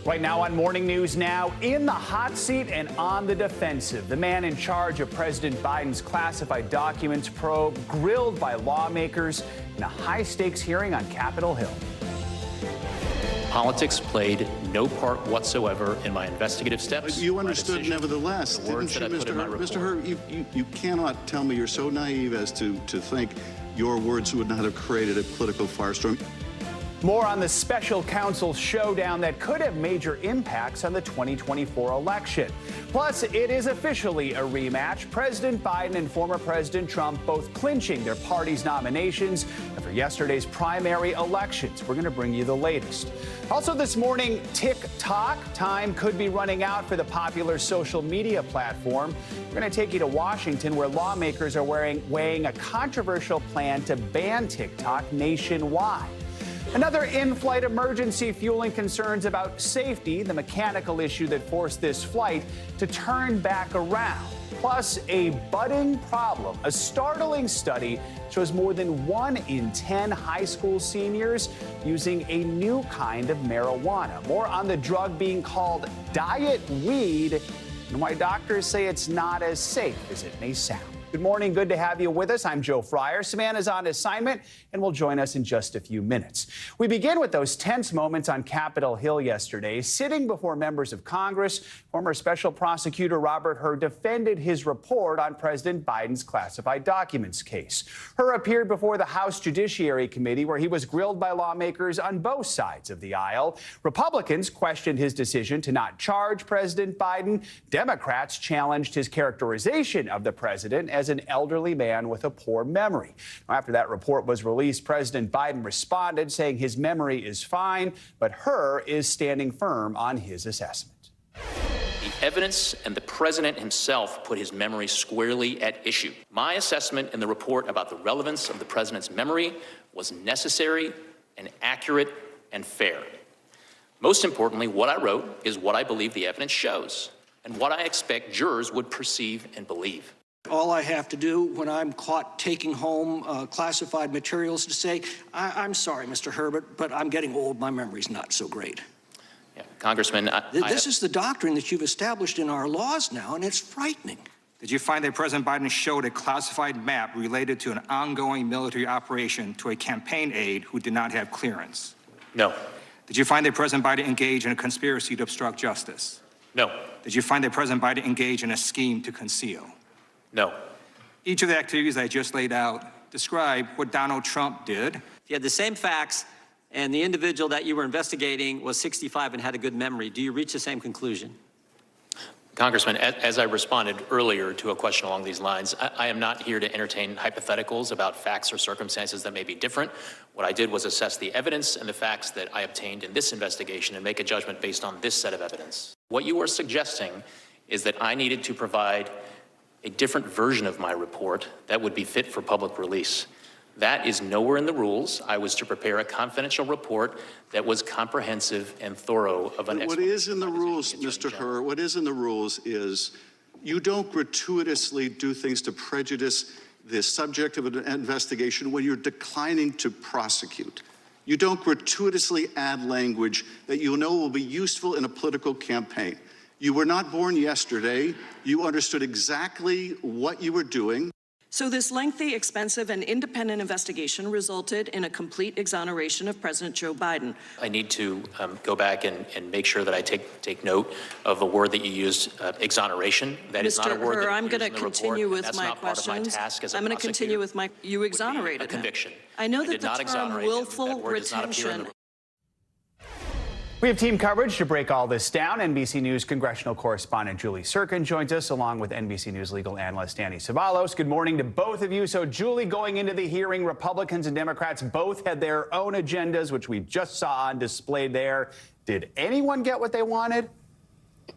Right now on Morning News Now, in the hot seat and on the defensive, the man in charge of President Biden's classified documents probe grilled by lawmakers in a high-stakes hearing on Capitol Hill. Politics played no part whatsoever in my investigative steps. You understood nevertheless, didn't you, Mr. Hurt? Mr. Hurt, you cannot tell me you're so naive as to think your words would not have created a political firestorm. More on the special counsel showdown that could have major impacts on the 2024 election. Plus, it is officially a rematch. President Biden and former President Trump both clinching their party's nominations for yesterday's primary elections. We're going to bring you the latest. Also this morning, TikTok. Time could be running out for the popular social media platform. We're going to take you to Washington, where lawmakers are weighing a controversial plan to ban TikTok nationwide. Another in-flight emergency fueling concerns about safety, the mechanical issue that forced this flight to turn back around. Plus, a budding problem. A startling study shows more than 1 in 10 high school seniors using a new kind of marijuana. More on the drug being called diet weed and why doctors say it's not as safe as it may sound. Good morning. Good to have you with us. I'm Joe Fryer. Savannah's on assignment and will join us in just a few minutes. We begin with those tense moments on Capitol Hill yesterday. Sitting before members of Congress, former Special Prosecutor Robert Hur defended his report on President Biden's classified documents case. Hur appeared before the House Judiciary Committee, where he was grilled by lawmakers on both sides of the aisle. Republicans questioned his decision to not charge President Biden. Democrats challenged his characterization of the president as an elderly man with a poor memory. After that report was released, President Biden responded, saying his memory is fine, but Hur is standing firm on his assessment. The evidence and the president himself put his memory squarely at issue. My assessment in the report about the relevance of the president's memory was necessary and accurate and fair. Most importantly, what I wrote is what I believe the evidence shows and what I expect jurors would perceive and believe. All I have to do when I'm caught taking home classified materials to say, I'm sorry, Mr. Herbert, but I'm getting old. My memory's not so great. Yeah, Congressman, this is the doctrine that you've established in our laws now, and it's frightening. Did you find that President Biden showed a classified map related to an ongoing military operation to a campaign aide who did not have clearance? No. Did you find that President Biden engaged in a conspiracy to obstruct justice? No. Did you find that President Biden engaged in a scheme to conceal? No. Each of the activities I just laid out describe what Donald Trump did. If you had the same facts and the individual that you were investigating was 65 and had a good memory, do you reach the same conclusion? Congressman, as I responded earlier to a question along these lines, I am not here to entertain hypotheticals about facts or circumstances that may be different. What I did was assess the evidence and the facts that I obtained in this investigation and make a judgment based on this set of evidence. What you are suggesting is that I needed to provide a different version of my report that would be fit for public release. That is nowhere in the rules. I was to prepare a confidential report that was comprehensive and thorough of an What is in the rules, Mr. Hur, what is in the rules is you don't gratuitously do things to prejudice the subject of an investigation when you're declining to prosecute. You don't gratuitously add language that you know will be useful in a political campaign. You were not born yesterday. You understood exactly what you were doing. So this lengthy, expensive, and independent investigation resulted in a complete exoneration of President Joe Biden. I need to go back and make sure that I take note of a word that you used, exoneration. That is not a word that I'm going to continue with my questions. I'm going to continue with my, you exonerated a conviction. I know that the term willful retention. We have team coverage to break all this down. NBC News congressional correspondent Julie Sirkin joins us, along with NBC News legal analyst Danny Savalos. Good morning to both of you. So, Julie, going into the hearing, Republicans and Democrats both had their own agendas, which we just saw on display there. Did anyone get what they wanted?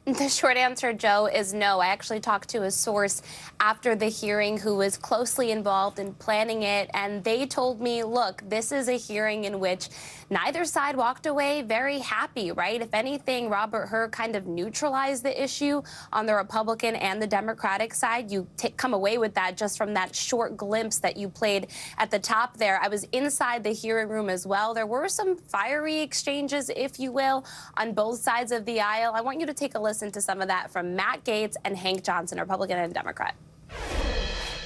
The short answer, Joe, is no. I actually talked to a source after the hearing who was closely involved in planning it, and they told me, look, this is a hearing in which neither side walked away very happy, right? If anything, Robert Hur kind of neutralized the issue on the Republican and the Democratic side. You come away with that just from that short glimpse that you played at the top there. I was inside the hearing room as well. There were some fiery exchanges, if you will, on both sides of the aisle. I want you to take a listen to some of that from Matt Gaetz and Hank Johnson, Republican and Democrat.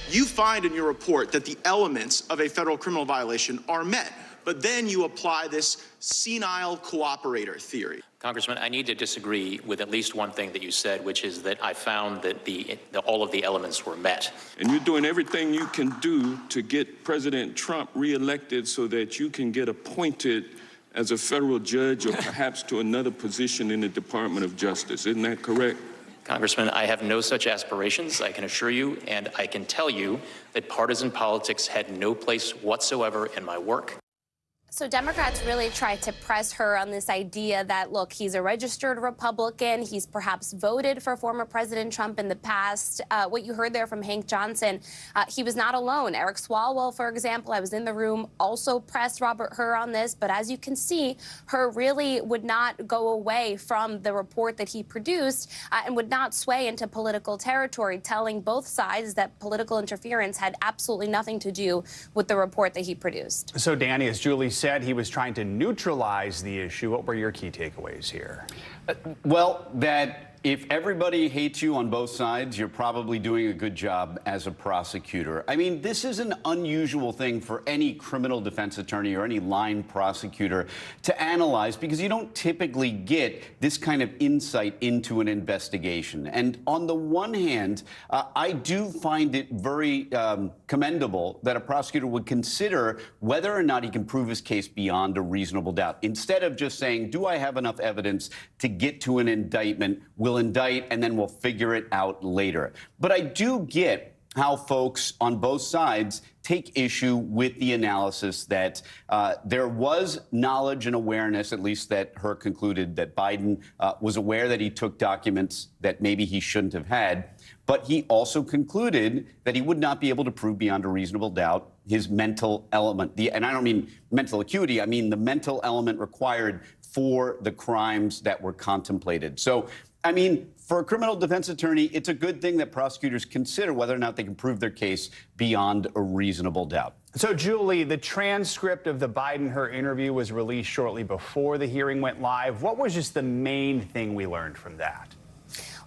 You find in your report that the elements of a federal criminal violation are met, but then you apply this senile cooperator theory. Congressman, I need to disagree with at least one thing that you said, which is that I found that all of the elements were met. And you're doing everything you can do to get President Trump reelected so that you can get appointed as a federal judge or perhaps to another position in the Department of Justice. Isn't that correct? Congressman, I have no such aspirations, I can assure you, and I can tell you that partisan politics had no place whatsoever in my work. So Democrats really tried to press her on this idea that, look, he's a registered Republican. He's perhaps voted for former President Trump in the past. What you heard there from Hank Johnson, he was not alone. Eric Swalwell, for example, I was in the room, also pressed Robert Hur on this. But as you can see, Hur really would not go away from the report that he produced and would not sway into political territory, telling both sides that political interference had absolutely nothing to do with the report that he produced. So, Danny, as Julie said, he was trying to neutralize the issue. What were your key takeaways here? Well, that if everybody hates you on both sides, you're probably doing a good job as a prosecutor. I mean, this is an unusual thing for any criminal defense attorney or any line prosecutor to analyze because you don't typically get this kind of insight into an investigation. And on the one hand, I do find it very commendable that a prosecutor would consider whether or not he can prove his case beyond a reasonable doubt. Instead of just saying, do I have enough evidence to get to an indictment? We'll indict and then we'll figure it out later. But I do get how folks on both sides take issue with the analysis that there was knowledge and awareness, at least that Hur concluded, that Biden was aware that he took documents that maybe he shouldn't have had. But he also concluded that he would not be able to prove beyond a reasonable doubt his mental element. And I don't mean mental acuity, I mean the mental element required for the crimes that were contemplated. So, I mean, for a criminal defense attorney, it's a good thing that prosecutors consider whether or not they can prove their case beyond a reasonable doubt. So, Julie, the transcript of the Biden-Hur interview was released shortly before the hearing went live. What was just the main thing we learned from that?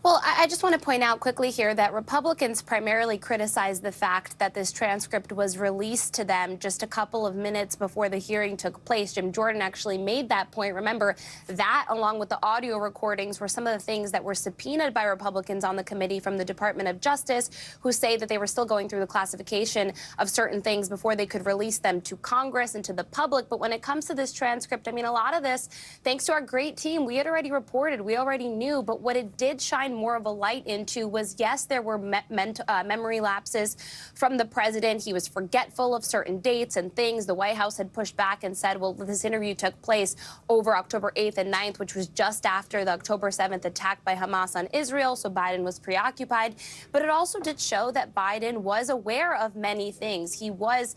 Well, I just want to point out quickly here that Republicans primarily criticized the fact that this transcript was released to them just a couple of minutes before the hearing took place. Jim Jordan actually made that point. Remember, that, along with the audio recordings, were some of the things that were subpoenaed by Republicans on the committee from the Department of Justice, who say that they were still going through the classification of certain things before they could release them to Congress and to the public. But when it comes to this transcript, I mean, a lot of this, thanks to our great team, we had already reported, we already knew, but what it did shine more of a light into was, yes, there were memory lapses from the president. He was forgetful of certain dates and things. The White House had pushed back and said, well, this interview took place over October 8th and 9th, which was just after the October 7th attack by Hamas on Israel, so Biden was preoccupied. But it also did show that Biden was aware of many things. He was,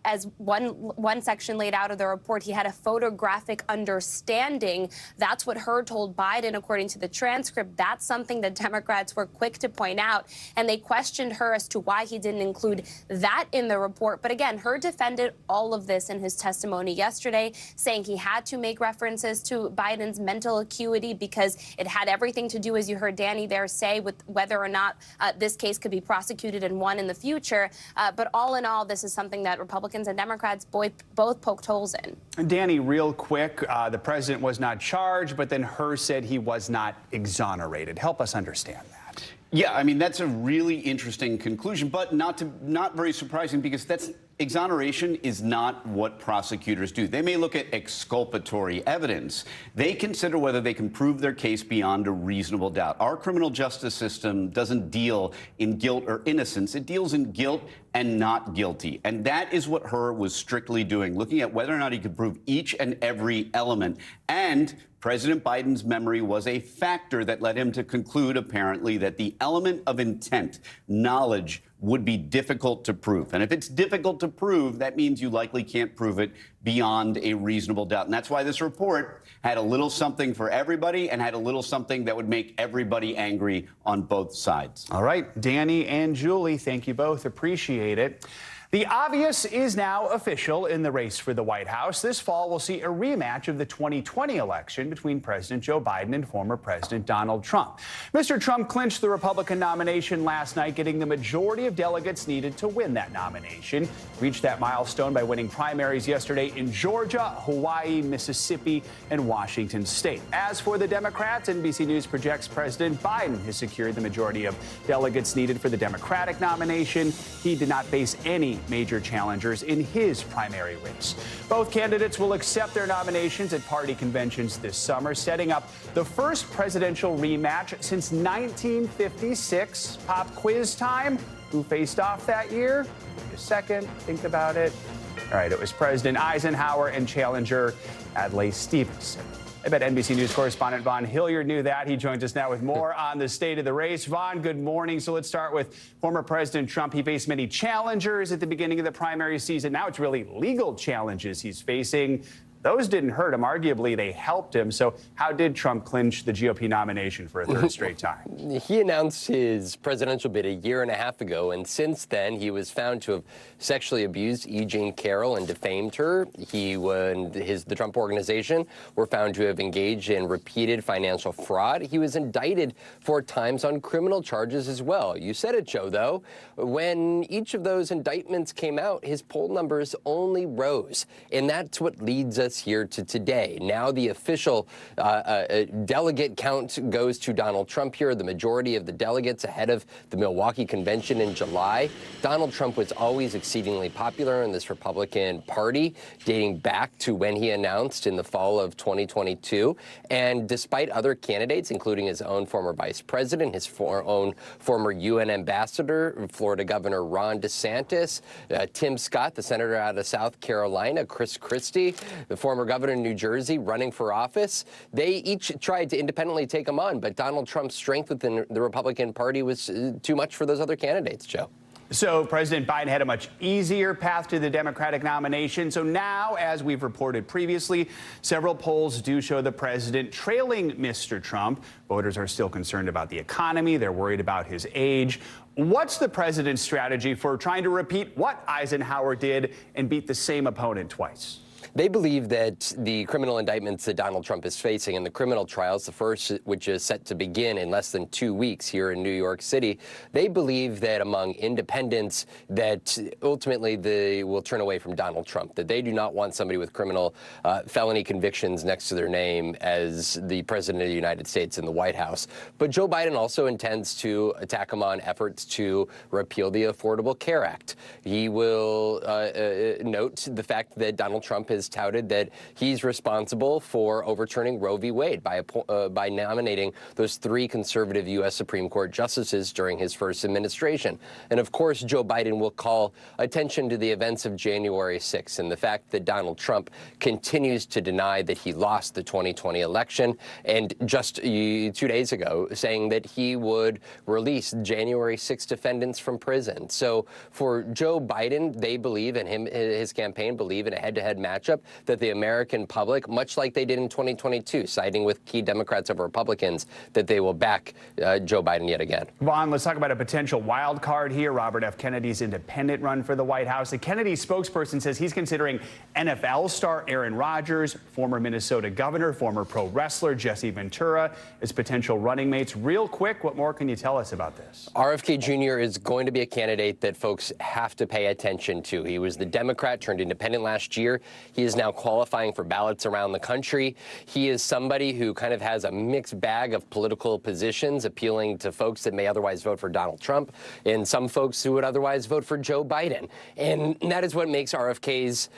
as one section laid out of the report, he had a photographic understanding. That's what Hur told Biden, according to the transcript. That's something that Democrats were quick to point out, and they questioned Hur as to why he didn't include that in the report. But again, Hur defended all of this in his testimony yesterday, saying he had to make references to Biden's mental acuity because it had everything to do, as you heard Danny there say, with whether or not this case could be prosecuted and won in the future. But all in all, this is something that Republicans and Democrats both poked holes in. Danny, real quick, the president was not charged, but then Hur said he was not exonerated. Help us understand that. Yeah, I mean, that's a really interesting conclusion, but not very surprising, because exoneration is not what prosecutors do. They may look at exculpatory evidence. They consider whether they can prove their case beyond a reasonable doubt. Our criminal justice system doesn't deal in guilt or innocence. It deals in guilt and not guilty. And that is what Hur was strictly doing, looking at whether or not he could prove each and every element. And President Biden's memory was a factor that led him to conclude, apparently, that the element of intent, knowledge, would be difficult to prove. And if it's difficult to prove, that means you likely can't prove it beyond a reasonable doubt. And that's why this report had a little something for everybody and had a little something that would make everybody angry on both sides. All right, Danny and Julie, thank you both. Appreciate it. The obvious is now official in the race for the White House. This fall, we'll see a rematch of the 2020 election between President Joe Biden and former President Donald Trump. Mr. Trump clinched the Republican nomination last night, getting the majority of delegates needed to win that nomination. Reached that milestone by winning primaries yesterday in Georgia, Hawaii, Mississippi, and Washington state. As for the Democrats, NBC News projects President Biden has secured the majority of delegates needed for the Democratic nomination. He did not face any major challengers in his primary race. Both candidates will accept their nominations at party conventions this summer, setting up the first presidential rematch since 1956. Pop quiz time. Who faced off that year? Take a second, think about it. All right, it was President Eisenhower and challenger Adlai Stevenson. I bet NBC News correspondent Vaughn Hilliard knew that. He joins us now with more on the state of the race. Vaughn, good morning. So let's start with former President Trump. He faced many challengers at the beginning of the primary season. Now it's really legal challenges he's facing. Those didn't hurt him. Arguably, they helped him. So how did Trump clinch the GOP nomination for a third straight time? He announced his presidential bid a year and a half ago, and since then, he was found to have sexually abused E. Jean Carroll and defamed her. He and the Trump Organization were found to have engaged in repeated financial fraud. He was indicted 4 times on criminal charges as well. You said it, Joe, though. When each of those indictments came out, his poll numbers only rose, and that's what leads us here to today. Now the official delegate count goes to Donald Trump here, the majority of the delegates ahead of the Milwaukee convention in July. Donald Trump was always exceedingly popular in this Republican Party, dating back to when he announced in the fall of 2022. And despite other candidates, including his own former vice president, his own former UN ambassador, Florida Governor Ron DeSantis, Tim Scott, the senator out of South Carolina, Chris Christie, the former governor of New Jersey, running for office. They each tried to independently take him on, but Donald Trump's strength within the Republican Party was too much for those other candidates, Joe. So President Biden had a much easier path to the Democratic nomination. So now, as we've reported previously, several polls do show the president trailing Mr. Trump. Voters are still concerned about the economy. They're worried about his age. What's the president's strategy for trying to repeat what Eisenhower did and beat the same opponent twice? They believe that the criminal indictments that Donald Trump is facing and the criminal trials, the first which is set to begin in less than 2 weeks here in New York City, they believe that among independents that ultimately they will turn away from Donald Trump, that they do not want somebody with criminal felony convictions next to their name as the president of the United States in the White House. But Joe Biden also intends to attack him on efforts to repeal the Affordable Care Act. He will note the fact that Donald Trump has touted that he's responsible for overturning Roe v. Wade by nominating those 3 conservative U.S. Supreme Court justices during his first administration. And of course, Joe Biden will call attention to the events of January 6th and the fact that Donald Trump continues to deny that he lost the 2020 election, and just 2 days ago saying that he would release January 6 defendants from prison. So for Joe Biden, they believe, and his campaign believe, in a head-to-head matchup that the American public, much like they did in 2022, siding with key Democrats over Republicans, that they will back Joe Biden yet again. Vaughn, let's talk about a potential wild card here. Robert F. Kennedy's independent run for the White House. The Kennedy spokesperson says he's considering NFL star Aaron Rodgers, former Minnesota governor, former pro wrestler Jesse Ventura as potential running mates. Real quick, what more can you tell us about this? RFK Jr. is going to be a candidate that folks have to pay attention to. He was the Democrat turned independent last year. He is now qualifying for ballots around the country. He is somebody who kind of has a mixed bag of political positions, appealing to folks that may otherwise vote for Donald Trump and some folks who would otherwise vote for Joe Biden. And that is what makes RFK's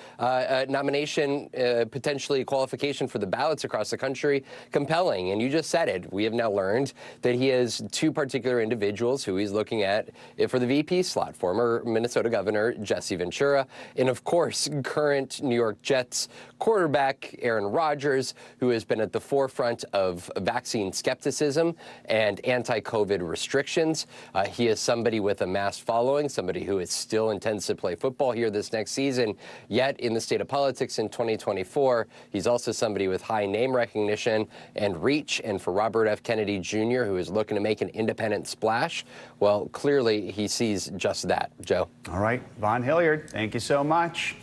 nomination, potentially qualification for the ballots across the country, compelling. And you just said it. We have now learned that he has two particular individuals who he's looking at for the VP slot, former Minnesota Governor Jesse Ventura, and of course, current New York Jets quarterback Aaron Rodgers, who has been at the forefront of vaccine skepticism and anti-COVID restrictions. He is somebody with a mass following, somebody who still intends to play football here this next season, yet in the state of politics in 2024, he's also somebody with high name recognition and reach. And for Robert F. Kennedy Jr., who is looking to make an independent splash, well, clearly he sees just that. Joe. All right, Von Hilliard, thank you so much.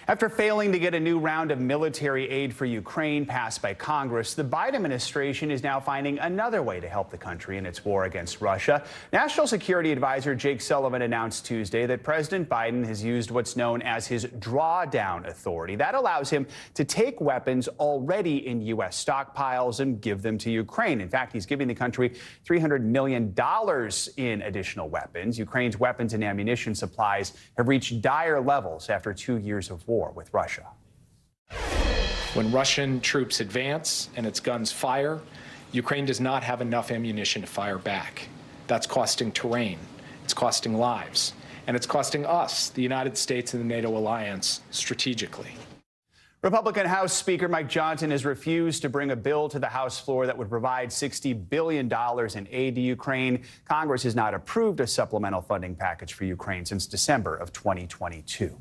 After failing to get a new round of military aid for Ukraine passed by Congress, the Biden administration is now finding another way to help the country in its war against Russia. National Security Advisor Jake Sullivan announced Tuesday that President Biden has used what's known as his drawdown authority. That allows him to take weapons already in U.S. stockpiles and give them to Ukraine. In fact, he's giving the country $300 million in additional weapons. Ukraine's weapons and ammunition supplies have reached dire levels after 2 years of war with Russia. When Russian troops advance and its guns fire, Ukraine does not have enough ammunition to fire back. That's costing terrain, it's costing lives, and it's costing us, the United States and the NATO alliance, strategically. Republican House Speaker Mike Johnson has refused to bring a bill to the House floor that would provide $60 billion in aid to Ukraine. Congress has not approved a supplemental funding package for Ukraine since December of 2022.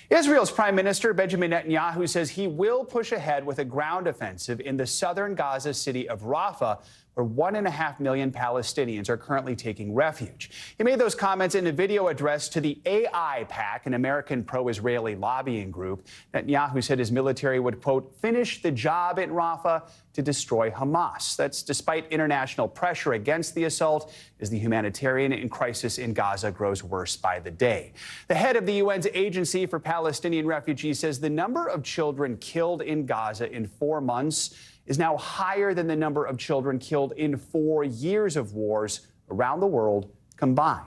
Israel's Prime Minister Benjamin Netanyahu says he will push ahead with a ground offensive in the southern Gaza city of Rafah, where 1.5 million Palestinians are currently taking refuge. He made those comments in a video address to the AI PAC, an American pro-Israeli lobbying group. Netanyahu said his military would, quote, finish the job in Rafah to destroy Hamas. That's despite international pressure against the assault as the humanitarian crisis in Gaza grows worse by the day. The head of the UN's Agency for Palestinian Refugees says the number of children killed in Gaza in 4 months is now higher than the number of children killed in 4 years of wars around the world combined.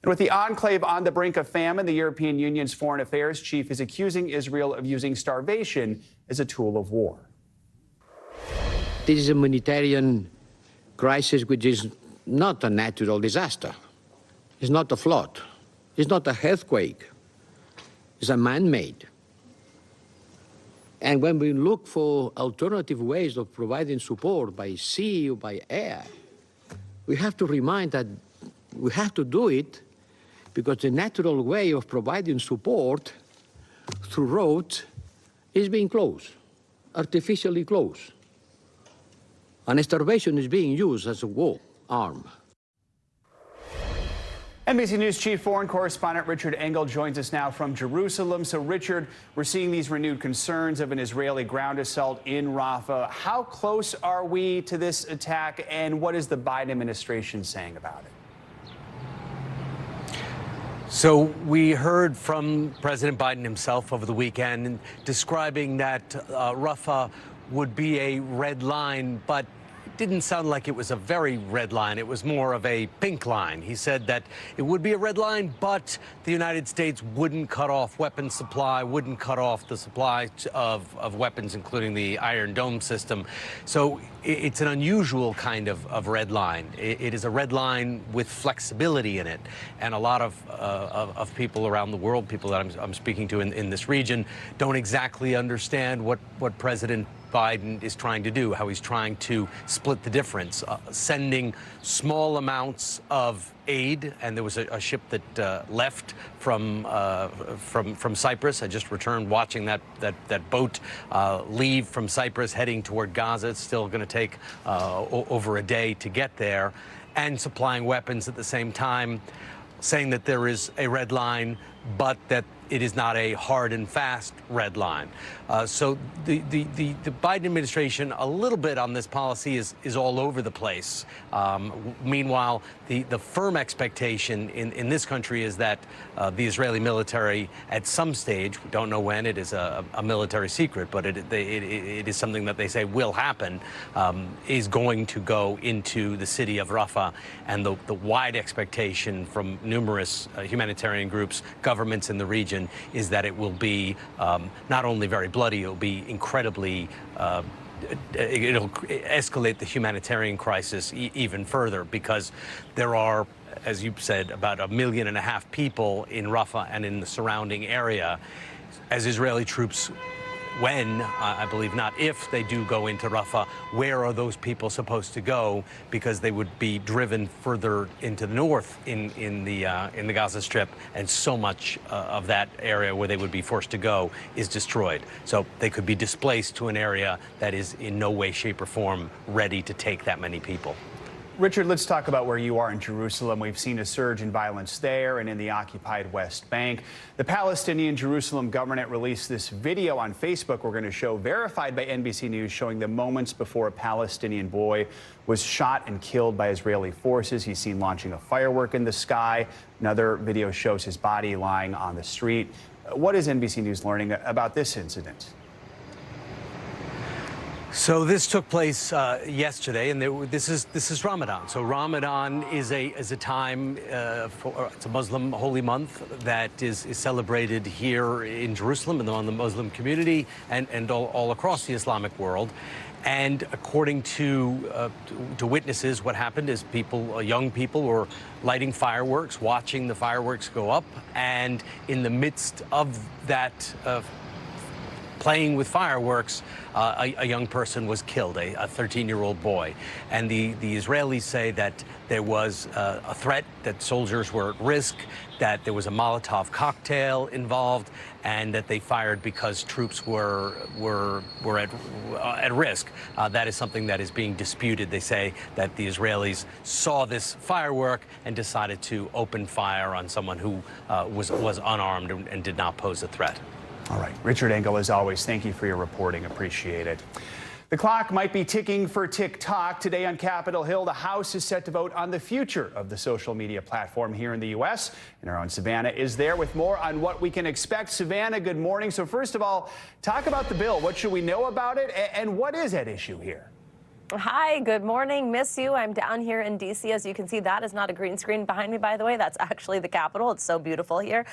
And with the enclave on the brink of famine, the European Union's foreign affairs chief is accusing Israel of using starvation as a tool of war. This is a humanitarian crisis which is not a natural disaster. It's not a flood. It's not a earthquake. It's a man-made. And when we look for alternative ways of providing support by sea or by air, we have to remind that we have to do it because the natural way of providing support through roads is being closed, artificially closed. And starvation is being used as a war arm. NBC News Chief Foreign Correspondent Richard Engel joins us now from Jerusalem. So, Richard, we're seeing these renewed concerns of an Israeli ground assault in Rafah. How close are we to this attack, and what is the Biden administration saying about it? So we heard from President Biden himself over the weekend describing that Rafah would be a red line, but it didn't sound like it was a very red line. It was more of a pink line. He said that it would be a red line, but the United States wouldn't cut off weapons supply, wouldn't cut off the supply of weapons, including the Iron Dome system. So it's an unusual kind of red line. It is a red line with flexibility in it. And a lot of people around the world, people that I'm speaking to in this region, don't exactly understand what President Biden is trying to do, how he's trying to split the difference, sending small amounts of aid. And there was a ship that left from Cyprus. I just returned watching that boat leave from Cyprus heading toward Gaza. It's still going to take over a day to get there, and supplying weapons at the same time, saying that there is a red line, but that it is not a hard and fast red line. So the Biden administration, a little bit on this policy, is all over the place. Meanwhile, the firm expectation in this country is that the Israeli military, at some stage, we don't know when, it is a military secret, but it is something that they say will happen, is going to go into the city of Rafah. And the wide expectation from numerous humanitarian groups, governments in the region, is that it will be not only very bloody, it will be incredibly it'll escalate the humanitarian crisis even further, because there are, as you said, about 1.5 million people in Rafah and in the surrounding area. As Israeli troops, when, I believe not if, they do go into Rafah, where are those people supposed to go? Because they would be driven further into the north in the Gaza Strip, and so much of that area where they would be forced to go is destroyed. So they could be displaced to an area that is in no way, shape, or form ready to take that many people. Richard, let's talk about where you are in Jerusalem. We've seen a surge in violence there and in the occupied West Bank. The Palestinian Jerusalem government released this video on Facebook we're going to show, verified by NBC News, showing the moments before a Palestinian boy was shot and killed by Israeli forces. He's seen launching a firework in the sky. Another video shows his body lying on the street. What is NBC News learning about this incident? So this took place yesterday, and this is Ramadan. So Ramadan is a time it's a Muslim holy month that is celebrated here in Jerusalem and among the Muslim community and all across the Islamic world. And according to witnesses, what happened is young people were lighting fireworks, watching the fireworks go up, and in the midst of that playing with fireworks, a young person was killed, a 13-year-old boy. And the Israelis say that there was a threat, that soldiers were at risk, that there was a Molotov cocktail involved, and that they fired because troops were at risk. That is something that is being disputed. They say that the Israelis saw this firework and decided to open fire on someone who was unarmed and did not pose a threat. All right. Richard Engel, as always, thank you for your reporting. Appreciate it. The clock might be ticking for TikTok. Today on Capitol Hill, the House is set to vote on the future of the social media platform here in the U.S. And our own Savannah is there with more on what we can expect. Savannah, good morning. So first of all, talk about the bill. What should we know about it? And what is at issue here? Hi, good morning. Miss you. I'm down here in D.C. As you can see, that is not a green screen behind me, by the way. That's actually the Capitol. It's so beautiful here.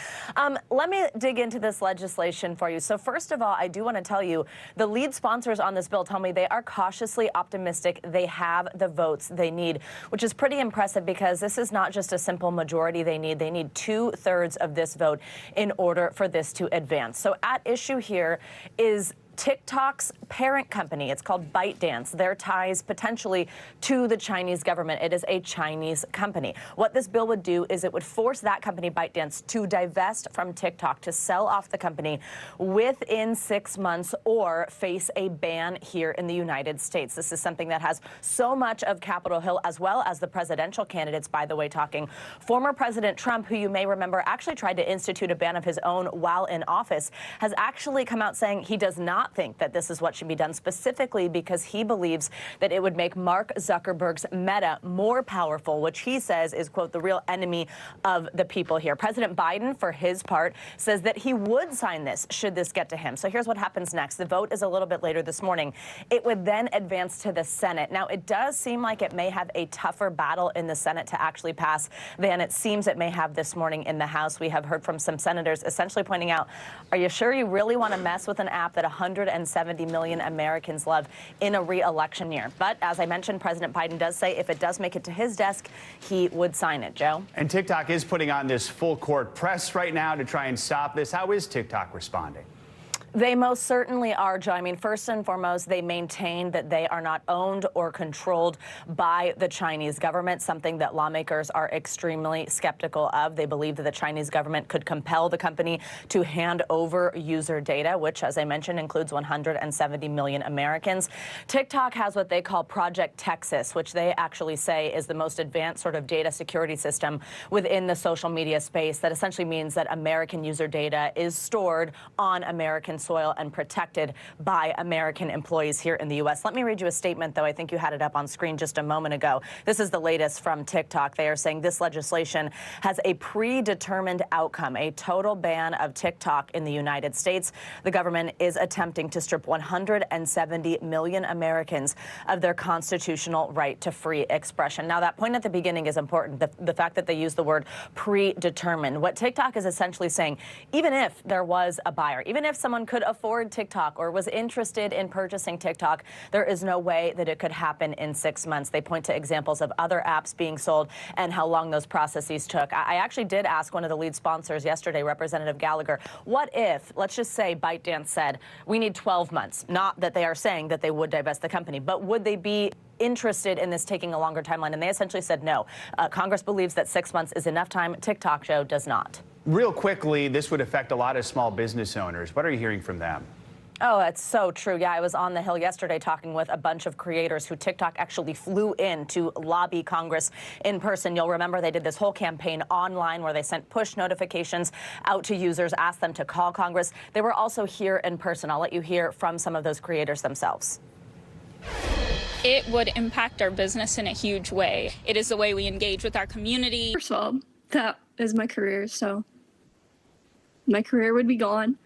Let me dig into this legislation for you. So first of all, I do want to tell you, the lead sponsors on this bill tell me they are cautiously optimistic they have the votes they need, which is pretty impressive because this is not just a simple majority they need. They need 2/3 of this vote in order for this to advance. So at issue here is TikTok's parent company. It's called ByteDance. Their ties potentially to the Chinese government. It is a Chinese company. What this bill would do is it would force that company, ByteDance, to divest from TikTok, to sell off the company within 6 months or face a ban here in the United States. This is something that has so much of Capitol Hill, as well as the presidential candidates, by the way, talking. Former President Trump, who you may remember actually tried to institute a ban of his own while in office, has actually come out saying he does not think that this is what should be done, specifically because he believes that it would make Mark Zuckerberg's Meta more powerful, which he says is, quote, the real enemy of the people here. President Biden, for his part, says that he would sign this should this get to him. So here's what happens next. The vote is a little bit later this morning. It would then advance to the Senate. Now, it does seem like it may have a tougher battle in the Senate to actually pass than it seems it may have this morning in the House. We have heard from some senators essentially pointing out, are you sure you really want to mess with an app that 170 million Americans love in a re-election year? But as I mentioned, President Biden does say if it does make it to his desk, he would sign it. Joe? And TikTok is putting on this full court press right now to try and stop this. How is TikTok responding? They most certainly are, Joe. I mean, first and foremost, they maintain that they are not owned or controlled by the Chinese government, something that lawmakers are extremely skeptical of. They believe that the Chinese government could compel the company to hand over user data, which, as I mentioned, includes 170 million Americans. TikTok has what they call Project Texas, which they actually say is the most advanced sort of data security system within the social media space. That essentially means that American user data is stored on American soil and protected by American employees here in the U.S. Let me read you a statement, though. I think you had it up on screen just a moment ago. This is the latest from TikTok. They are saying this legislation has a predetermined outcome, a total ban of TikTok in the United States. The government is attempting to strip 170 million Americans of their constitutional right to free expression. Now, that point at the beginning is important, the fact that they use the word predetermined. What TikTok is essentially saying, even if there was a buyer, even if someone could afford TikTok or was interested in purchasing TikTok, there is no way that it could happen in 6 months. They point to examples of other apps being sold and how long those processes took. I actually did ask one of the lead sponsors yesterday, Representative Gallagher, what if, let's just say ByteDance said, we need 12 months, not that they are saying that they would divest the company, but would they be interested in this taking a longer timeline? And they essentially said no. Congress believes that 6 months is enough time. TikTok, Joe, does not. Real quickly, this would affect a lot of small business owners. What are you hearing from them? Oh, that's so true. Yeah, I was on the Hill yesterday talking with a bunch of creators who TikTok actually flew in to lobby Congress in person. You'll remember they did this whole campaign online where they sent push notifications out to users, asked them to call Congress. They were also here in person. I'll let you hear from some of those creators themselves. It would impact our business in a huge way. It is the way we engage with our community. First of all, that is my career, so my career would be gone.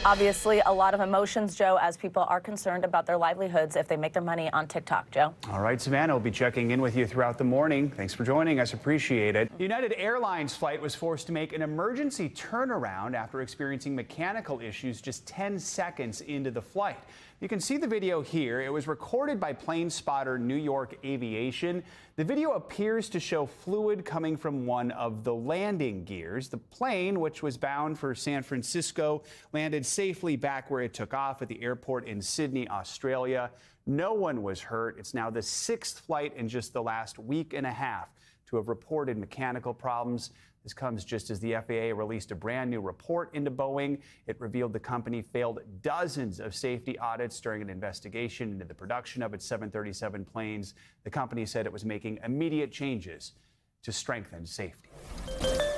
Obviously, a lot of emotions, Joe, as people are concerned about their livelihoods if they make their money on TikTok, Joe. All right, Savannah, we'll be checking in with you throughout the morning. Thanks for joining us. Appreciate it. United Airlines flight was forced to make an emergency turnaround after experiencing mechanical issues just 10 seconds into the flight. You can see the video here. It was recorded by plane spotter New York Aviation. The video appears to show fluid coming from one of the landing gears. The plane, which was bound for San Francisco, landed safely back where it took off at the airport in Sydney, Australia. No one was hurt. It's now the 6th flight in just the last week and a half to have reported mechanical problems. This comes just as the FAA released a brand new report into Boeing. It revealed the company failed dozens of safety audits during an investigation into the production of its 737 planes. The company said it was making immediate changes to strengthen safety.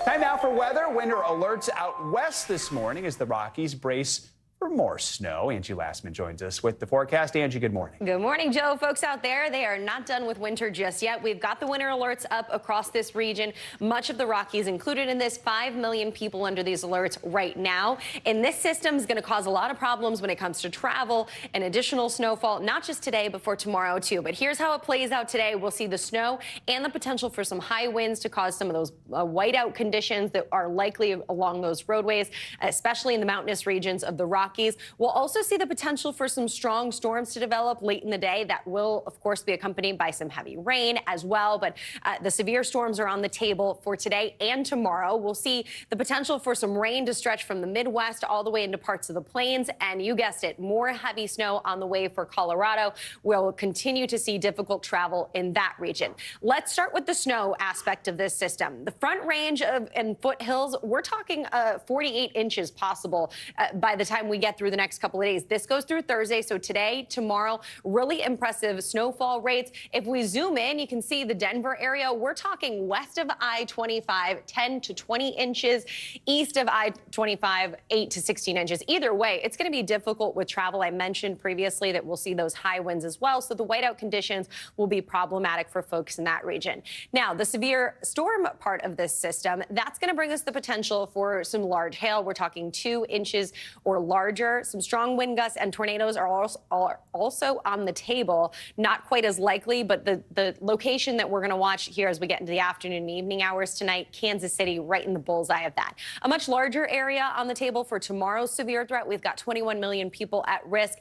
Time now for weather. Winter alerts out west this morning as the Rockies brace for more snow. Angie Lastman joins us with the forecast. Angie, good morning. Good morning, Joe. Folks out there, they are not done with winter just yet. We've got the winter alerts up across this region. Much of the Rockies included in this. 5 million people under these alerts right now. And this system is going to cause a lot of problems when it comes to travel and additional snowfall, not just today, but for tomorrow, too. But here's how it plays out today. We'll see the snow and the potential for some high winds to cause some of those whiteout conditions that are likely along those roadways, especially in the mountainous regions of the Rockies. We'll also see the potential for some strong storms to develop late in the day. That will, of course, be accompanied by some heavy rain as well. But the severe storms are on the table for today and tomorrow. We'll see the potential for some rain to stretch from the Midwest all the way into parts of the plains. And you guessed it, more heavy snow on the way for Colorado. We'll continue to see difficult travel in that region. Let's start with the snow aspect of this system. The Front Range and foothills, we're talking 48 inches possible by the time we get through the next couple of days. This goes through Thursday, so today, tomorrow, really impressive snowfall rates. If we zoom in, you can see the Denver area. We're talking west of I-25, 10 to 20 inches, east of I-25, 8 to 16 inches. Either way, it's going to be difficult with travel. I mentioned previously that we'll see those high winds as well, so the whiteout conditions will be problematic for folks in that region. Now, the severe storm part of this system, that's going to bring us the potential for some large hail. We're talking 2 inches or larger larger. Some strong wind gusts and tornadoes are also on the table. Not quite as likely, but the location that we're going to watch here as we get into the afternoon and evening hours tonight, Kansas City, right in the bullseye of that. A much larger area on the table for tomorrow's severe threat. We've got 21 million people at risk.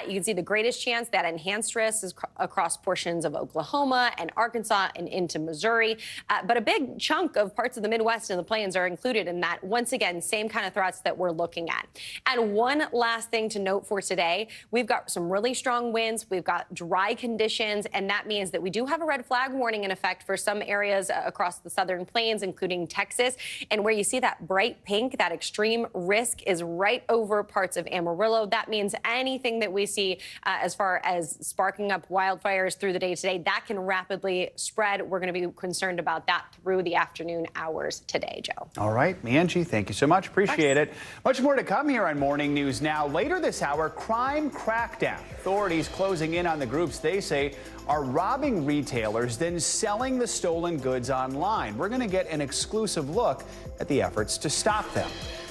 You can see the greatest chance, that enhanced risk, is across portions of Oklahoma and Arkansas and into Missouri. But a big chunk of parts of the Midwest and the Plains are included in that. Once again, same kind of threats that we're looking at. And one last thing to note for today, we've got some really strong winds. We've got dry conditions, and that means that we do have a red flag warning in effect for some areas across the southern plains, including Texas. And where you see that bright pink, that extreme risk is right over parts of Amarillo. That means anything that we see as far as sparking up wildfires through the day today, that can rapidly spread. We're going to be concerned about that through the afternoon hours today, Joe. All right, Angie, thank you so much. Appreciate it. Much more to come here on Morning News Now. Later this hour, crime crackdown. Authorities closing in on the groups they say are robbing retailers, then selling the stolen goods online. We're going to get an exclusive look at the efforts to stop them.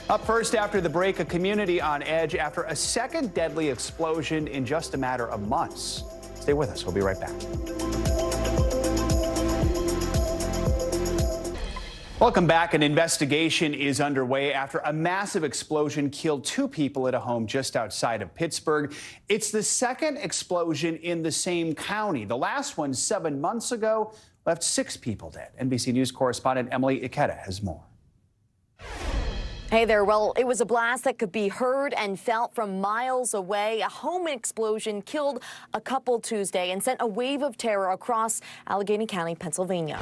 Up first after the break, a community on edge after a second deadly explosion in just a matter of months. Stay with us. We'll be right back. Welcome back. An investigation is underway after a massive explosion killed 2 people at a home just outside of Pittsburgh. It's the second explosion in the same county. The last one 7 months ago left 6 people dead. NBC News correspondent Emily Ikeda has more. Hey there. Well, it was a blast that could be heard and felt from miles away. A home explosion killed a couple Tuesday and sent a wave of terror across Allegheny County, Pennsylvania.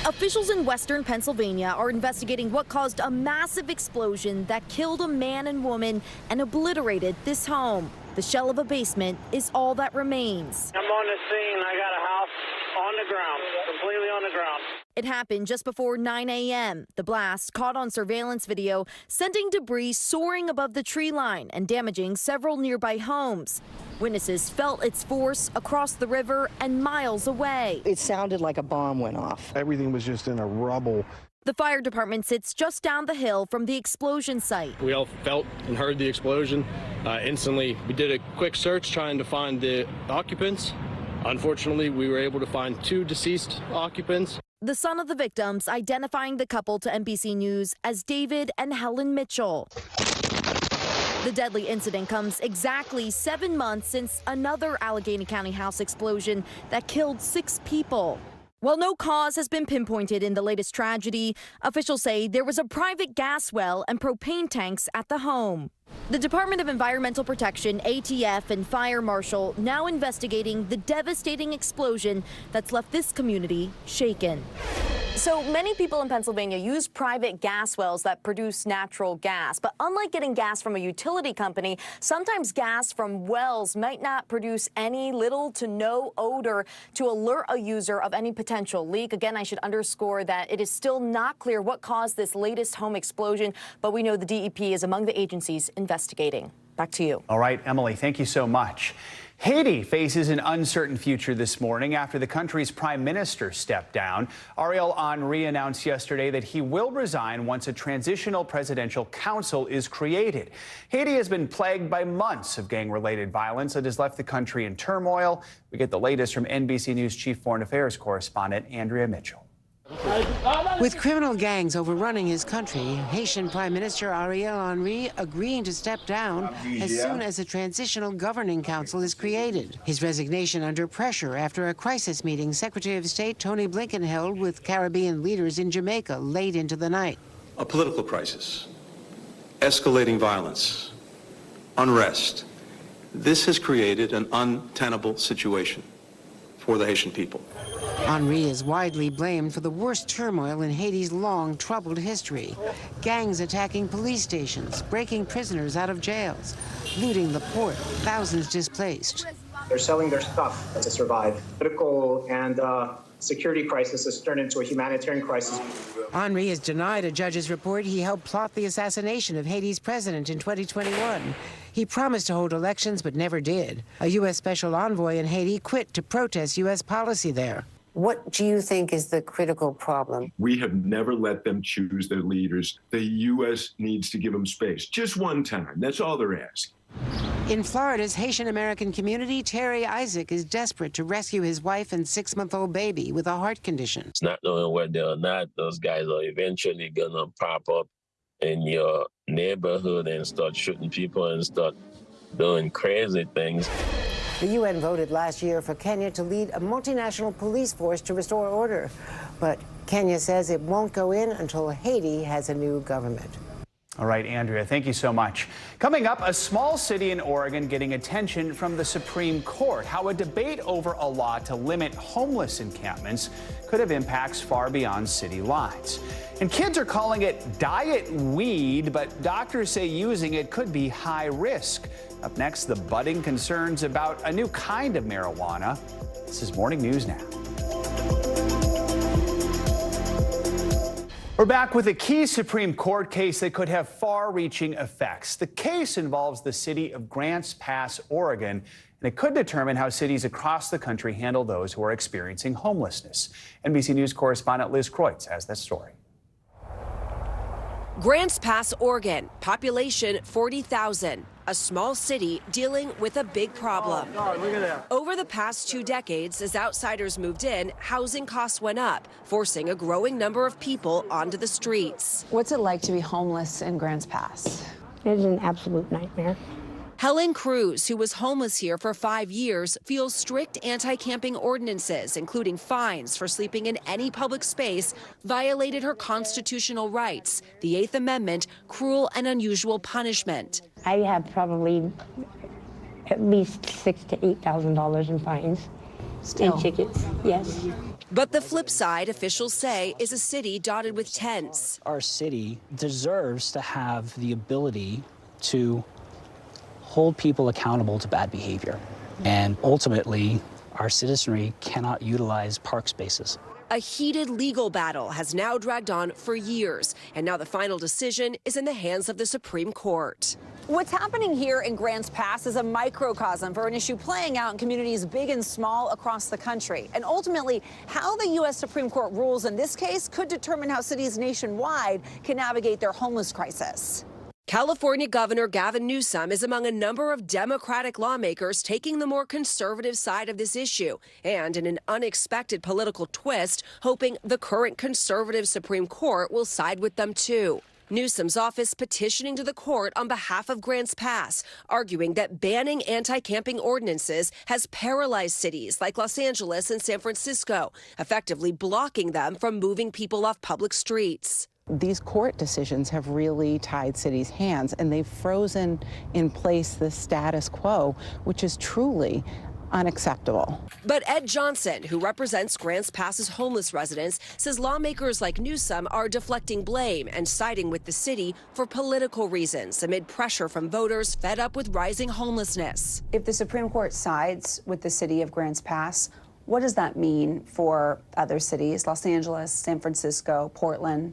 Officials in western Pennsylvania are investigating what caused a massive explosion that killed a man and woman and obliterated this home. The shell of a basement is all that remains. I'm on the scene. I got a house on the ground, completely on the ground. It happened just before 9 a.m. The blast, caught on surveillance video, sending debris soaring above the tree line and damaging several nearby homes. Witnesses felt its force across the river and miles away. It sounded like a bomb went off. Everything was just in a rubble. The fire department sits just down the hill from the explosion site. We all felt and heard the explosion. Instantly, we did a quick search trying to find the occupants. Unfortunately, we were able to find 2 deceased occupants. The son of the victims identifying the couple to NBC News as David and Helen Mitchell. The deadly incident comes exactly 7 months since another Allegheny County house explosion that killed 6 people. While no cause has been pinpointed in the latest tragedy, officials say there was a private gas well and propane tanks at the home. The Department of Environmental Protection, ATF, and Fire Marshal now investigating the devastating explosion that's left this community shaken. So many people in Pennsylvania use private gas wells that produce natural gas. But unlike getting gas from a utility company, sometimes gas from wells might not produce any little to no odor to alert a user of any potential leak. Again, I should underscore that it is still not clear what caused this latest home explosion, but we know the DEP is among the agencies investigating. Back to you. All right, Emily, thank you so much. Haiti faces an uncertain future this morning after the country's prime minister stepped down. Ariel Henry announced yesterday that he will resign once a transitional presidential council is created. Haiti has been plagued by months of gang-related violence that has left the country in turmoil. We get the latest from NBC News Chief Foreign Affairs correspondent Andrea Mitchell. With criminal gangs overrunning his country, Haitian Prime Minister Ariel Henry agreeing to step down as soon as a transitional governing council is created. His resignation under pressure after a crisis meeting Secretary of State Tony Blinken held with Caribbean leaders in Jamaica late into the night. A political crisis, escalating violence, unrest. This has created an untenable situation for the Haitian people. Henry is widely blamed for the worst turmoil in Haiti's long, troubled history. Gangs attacking police stations, breaking prisoners out of jails, looting the port, thousands displaced. They're selling their stuff to survive. Political and security crisis has turned into a humanitarian crisis. Henry has denied a judge's report he helped plot the assassination of Haiti's president in 2021. He promised to hold elections but never did. A U.S. special envoy in Haiti quit to protest U.S. policy there. What do you think is the critical problem? We have never let them choose their leaders. The U.S. needs to give them space. Just one time. That's all they're asking. In Florida's Haitian-American community, Terry Isaac is desperate to rescue his wife and 6-month-old baby with a heart condition. It's not knowing whether or not those guys are eventually going to pop up in your neighborhood and start shooting people and start doing crazy things. The UN voted last year for Kenya to lead a multinational police force to restore order. But Kenya says it won't go in until Haiti has a new government. All right, Andrea, thank you so much. Coming up, a small city in Oregon getting attention from the Supreme Court. How a debate over a law to limit homeless encampments could have impacts far beyond city lines. And kids are calling it diet weed, but doctors say using it could be high risk. Up next, the budding concerns about a new kind of marijuana. This is Morning News Now. We're back with a key Supreme Court case that could have far-reaching effects. The case involves the city of Grants Pass, Oregon, and it could determine how cities across the country handle those who are experiencing homelessness. NBC News correspondent Liz Kreutz has that story. Grants Pass, Oregon, population 40,000, a small city dealing with a big problem. Oh, God, look at that. Over the past 2 decades, as outsiders moved in, housing costs went up, forcing a growing number of people onto the streets. What's it like to be homeless in Grants Pass? It is an absolute nightmare. Helen Cruz, who was homeless here for 5 years, feels strict anti-camping ordinances, including fines for sleeping in any public space, violated her constitutional rights. The 8th Amendment, cruel and unusual punishment. I have probably at least $6,000 to $8,000 in fines and tickets. Yes. But the flip side, officials say, is a city dotted with tents. Our city deserves to have the ability to hold people accountable to bad behavior. And ultimately, our citizenry cannot utilize park spaces. A heated legal battle has now dragged on for years, and now the final decision is in the hands of the Supreme Court. What's happening here in Grants Pass is a microcosm for an issue playing out in communities big and small across the country. And ultimately, how the U.S. Supreme Court rules in this case could determine how cities nationwide can navigate their homeless crisis. California Governor Gavin Newsom is among a number of Democratic lawmakers taking the more conservative side of this issue, and in an unexpected political twist, hoping the current conservative Supreme Court will side with them too. Newsom's office petitioning to the court on behalf of Grants Pass, arguing that banning anti-camping ordinances has paralyzed cities like Los Angeles and San Francisco, effectively blocking them from moving people off public streets. These court decisions have really tied cities' hands, and they've frozen in place the status quo, which is truly unacceptable. But Ed Johnson, who represents Grants Pass's homeless residents, says lawmakers like Newsom are deflecting blame and siding with the city for political reasons amid pressure from voters fed up with rising homelessness. If the Supreme Court sides with the city of Grants Pass, what does that mean for other cities, Los Angeles, San Francisco, Portland?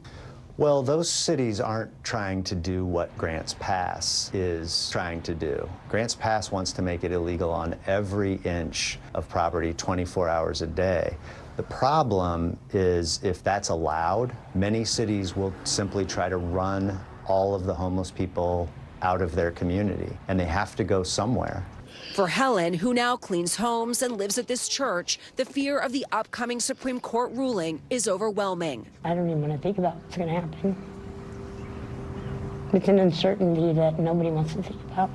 Well, those cities aren't trying to do what Grants Pass is trying to do. Grants Pass wants to make it illegal on every inch of property 24 hours a day. The problem is if that's allowed, many cities will simply try to run all of the homeless people out of their community, and they have to go somewhere. For Helen, who now cleans homes and lives at this church, the fear of the upcoming Supreme Court ruling is overwhelming. I don't even want to think about what's going to happen. It's an uncertainty that nobody wants to think about.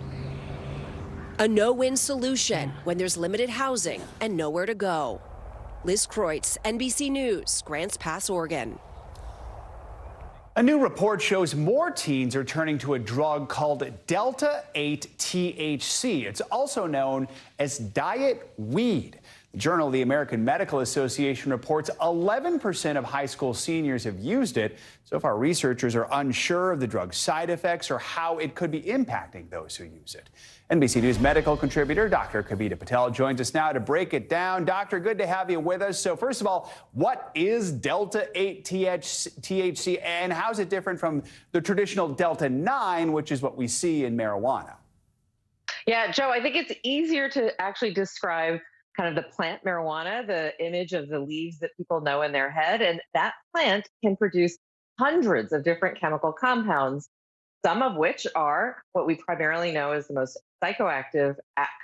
A no-win solution when there's limited housing and nowhere to go. Liz Kreutz, NBC News, Grants Pass, Oregon. A new report shows more teens are turning to a drug called Delta8 THC. It's also known as diet weed. The Journal of the American Medical Association reports 11% of high school seniors have used it. So far, researchers are unsure of the drug's side effects or how it could be impacting those who use it. NBC News medical contributor Dr. Kavita Patel joins us now to break it down. Doctor, good to have you with us. So first of all, what is Delta8 THC and how is it different from the traditional Delta9, which is what we see in marijuana? Yeah, Joe, I think it's easier to actually describe kind of the plant marijuana, the image of the leaves that people know in their head. And that plant can produce hundreds of different chemical compounds, some of which are what we primarily know as the most psychoactive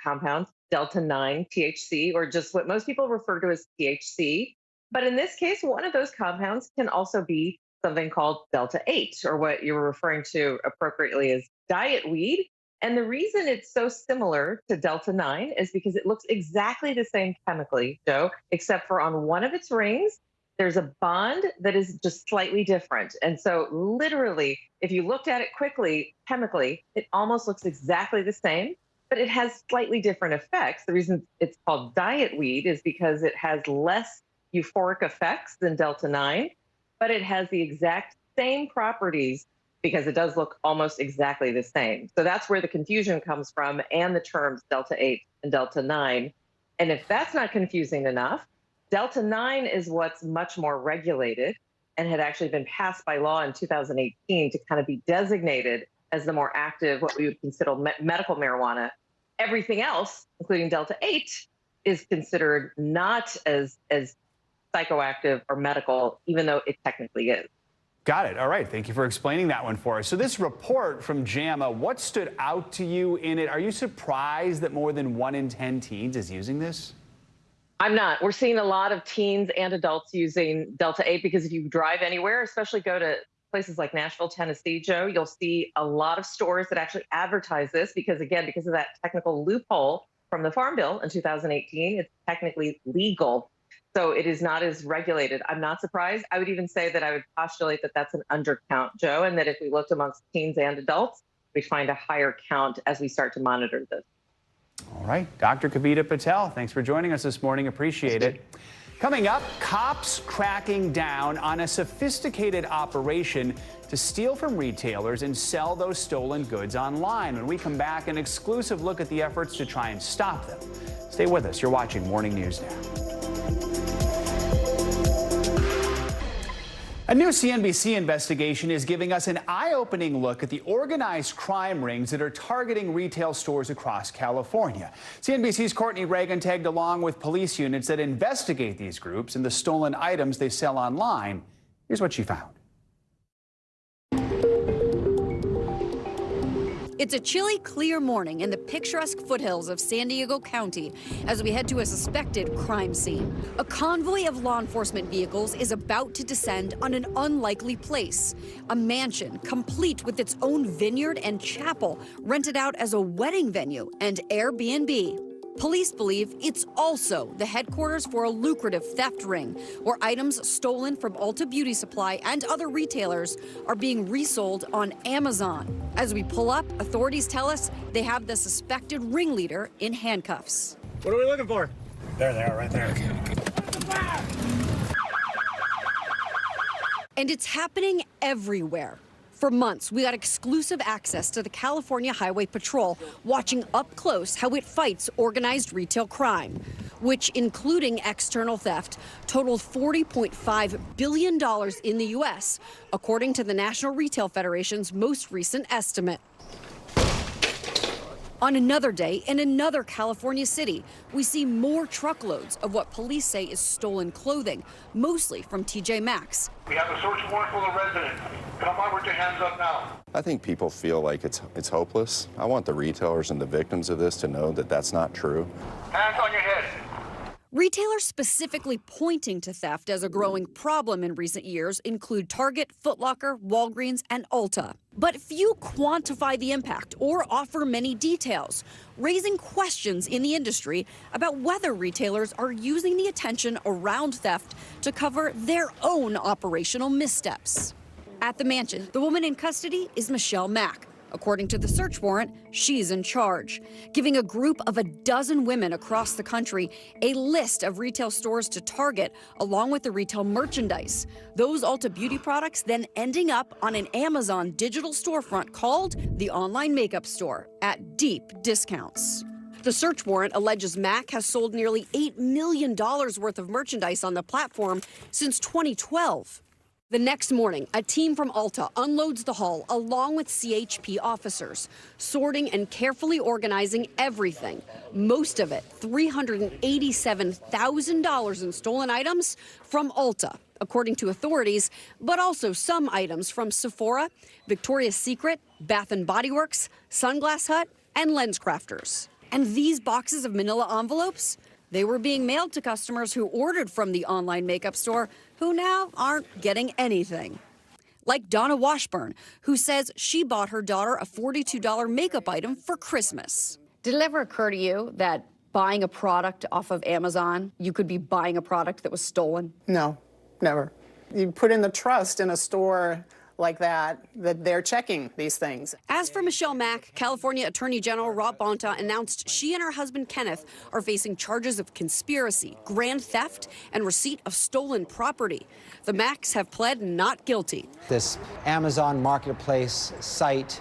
compounds, Delta-9 THC, or just what most people refer to as THC. But in this case, one of those compounds can also be something called Delta-8, or what you're referring to appropriately as diet weed. And the reason it's so similar to Delta-9 is because it looks exactly the same chemically, Joe, except for on one of its rings, there's a bond that is just slightly different. And so literally, if you looked at it quickly, chemically, it almost looks exactly the same, but it has slightly different effects. The reason it's called diet weed is because it has less euphoric effects than Delta-9, but it has the exact same properties because it does look almost exactly the same. So that's where the confusion comes from, and the terms Delta-8 and Delta-9. And if that's not confusing enough, Delta-9 is what's much more regulated and had actually been passed by law in 2018 to kind of be designated as the more active, what we would consider medical marijuana. Everything else, including Delta-8, is considered not as psychoactive or medical, even though it technically is. Got it. All right. Thank you for explaining that one for us. So this report from JAMA, what stood out to you in it? Are you surprised that more than 1 in 10 teens is using this? I'm not. We're seeing a lot of teens and adults using Delta-8 because if you drive anywhere, especially go to places like Nashville, Tennessee, Joe, you'll see a lot of stores that actually advertise this because, again, because of that technical loophole from the Farm Bill in 2018, it's technically legal. So it is not as regulated. I'm not surprised. I would even say that I would postulate that that's an undercount, Joe, and that if we looked amongst teens and adults, we'd find a higher count as we start to monitor this. All right. Dr. Kavita Patel, thanks for joining us this morning. Appreciate it. Coming up, cops cracking down on a sophisticated operation to steal from retailers and sell those stolen goods online. When we come back, an exclusive look at the efforts to try and stop them. Stay with us. You're watching Morning News Now. A new CNBC investigation is giving us an eye-opening look at the organized crime rings that are targeting retail stores across California. CNBC's Courtney Reagan tagged along with police units that investigate these groups and the stolen items they sell online. Here's what she found. It's a chilly, clear morning in the picturesque foothills of San Diego County as we head to a suspected crime scene. A convoy of law enforcement vehicles is about to descend on an unlikely place, a mansion complete with its own vineyard and chapel rented out as a wedding venue and Airbnb. Police believe it's also the headquarters for a lucrative theft ring, where items stolen from Ulta Beauty Supply and other retailers are being resold on Amazon. As we pull up, authorities tell us they have the suspected ringleader in handcuffs. What are we looking for? There they are, right there. And it's happening everywhere. For months, we got exclusive access to the California Highway Patrol, watching up close how it fights organized retail crime, which, including external theft, totaled $40.5 billion in the U.S., according to the National Retail Federation's most recent estimate. On another day, in another California city, we see more truckloads of what police say is stolen clothing, mostly from TJ Maxx. We have a search warrant for the resident. Come on with your hands up now. I think people feel like it's hopeless. I want the retailers and the victims of this to know that that's not true. Hands on your head. Retailers specifically pointing to theft as a growing problem in recent years include Target, Foot Locker, Walgreens, and Ulta. But few quantify the impact or offer many details, raising questions in the industry about whether retailers are using the attention around theft to cover their own operational missteps. At the mansion, the woman in custody is Michelle Mack. According to the search warrant, she's in charge, giving a group of 12 women across the country a list of retail stores to target, along with the retail merchandise. Those Ulta Beauty products then ending up on an Amazon digital storefront called the Online Makeup Store at deep discounts. The search warrant alleges Mac has sold nearly $8 million worth of merchandise on the platform since 2012. The next morning, a team from Ulta unloads the haul along with CHP officers, sorting and carefully organizing everything. Most of it, $387,000 in stolen items from Ulta, according to authorities, but also some items from Sephora, Victoria's Secret, Bath & Body Works, Sunglass Hut, and Lens Crafters. And these boxes of manila envelopes, they were being mailed to customers who ordered from the online makeup store who now aren't getting anything. Like Donna Washburn, who says she bought her daughter a $42 makeup item for Christmas. Did it ever occur to you that buying a product off of Amazon, you could be buying a product that was stolen? No, never. You put in the trust in a store like that they're checking these things. As for Michelle Mack, California Attorney General Rob Bonta announced she and her husband Kenneth are facing charges of conspiracy, grand theft, and receipt of stolen property. The Macks have pled not guilty. This Amazon marketplace site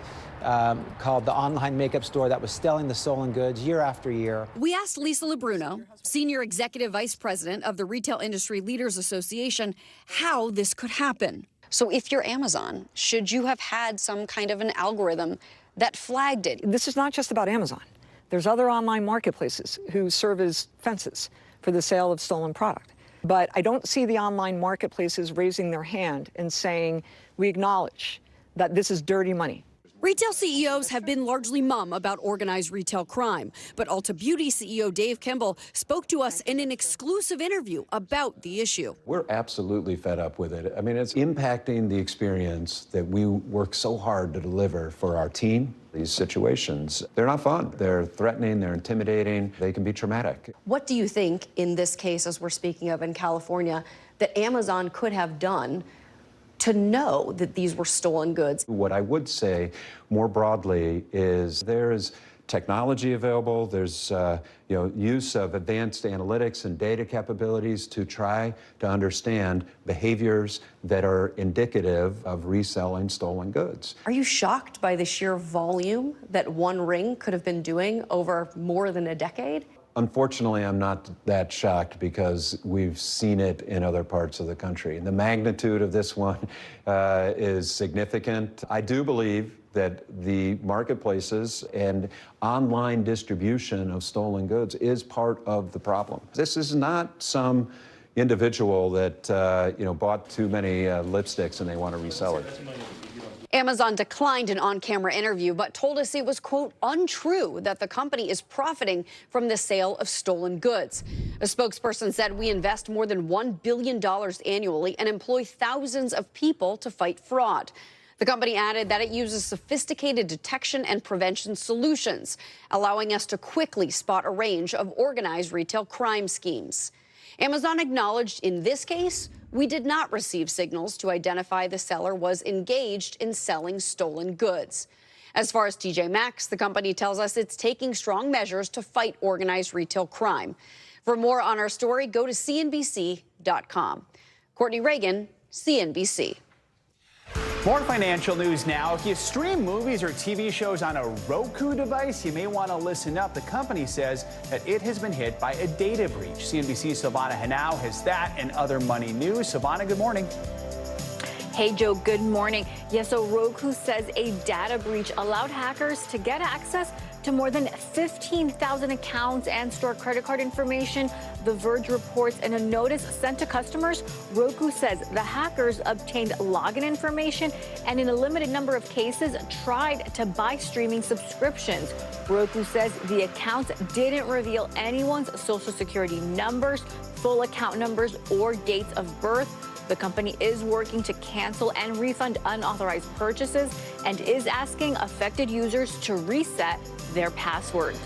called the online makeup store that was selling the stolen goods year after year. We asked Lisa Labruno, Senior Executive Vice President of the Retail Industry Leaders Association, how this could happen. So if you're Amazon, should you have had some kind of an algorithm that flagged it? This is not just about Amazon. There's other online marketplaces who serve as fences for the sale of stolen product. But I don't see the online marketplaces raising their hand and saying, we acknowledge that this is dirty money. Retail CEOs have been largely mum about organized retail crime, but Ulta Beauty CEO Dave Kimball spoke to us in an exclusive interview about the issue. We're absolutely fed up with it. I mean, it's impacting the experience that we work so hard to deliver for our team. These situations, they're not fun. They're threatening, they're intimidating, they can be traumatic. What do you think in this case, as we're speaking of in California, that Amazon could have done to know that these were stolen goods? What I would say more broadly is there is technology available. There's use of advanced analytics and data capabilities to try to understand behaviors that are indicative of reselling stolen goods. Are you shocked by the sheer volume that one ring could have been doing over more than a decade? Unfortunately, I'm not that shocked because we've seen it in other parts of the country. The magnitude of this one is significant. I do believe that the marketplaces and online distribution of stolen goods is part of the problem. This is not some individual that bought too many lipsticks and they want to resell it. Amazon declined an on-camera interview, but told us it was, quote, untrue that the company is profiting from the sale of stolen goods. A spokesperson said, we invest more than $1 billion annually and employ thousands of people to fight fraud. The company added that it uses sophisticated detection and prevention solutions, allowing us to quickly spot a range of organized retail crime schemes. Amazon acknowledged in this case, we did not receive signals to identify the seller was engaged in selling stolen goods. As far as TJ Maxx, the company tells us it's taking strong measures to fight organized retail crime. For more on our story, go to CNBC.com. Courtney Reagan, CNBC. More financial news now. If you stream movies or TV shows on a Roku device, you may want to listen up. The company says that it has been hit by a data breach. CNBC's Silvana Henao has that and other money news. Silvana, good morning. Hey, Joe, good morning. Yes, so Roku says a data breach allowed hackers to get access to more than 15,000 accounts and store credit card information. The Verge reports in a notice sent to customers, Roku says the hackers obtained login information and in a limited number of cases tried to buy streaming subscriptions. Roku says the accounts didn't reveal anyone's social security numbers, full account numbers, or dates of birth. The company is working to cancel and refund unauthorized purchases and is asking affected users to reset their passwords.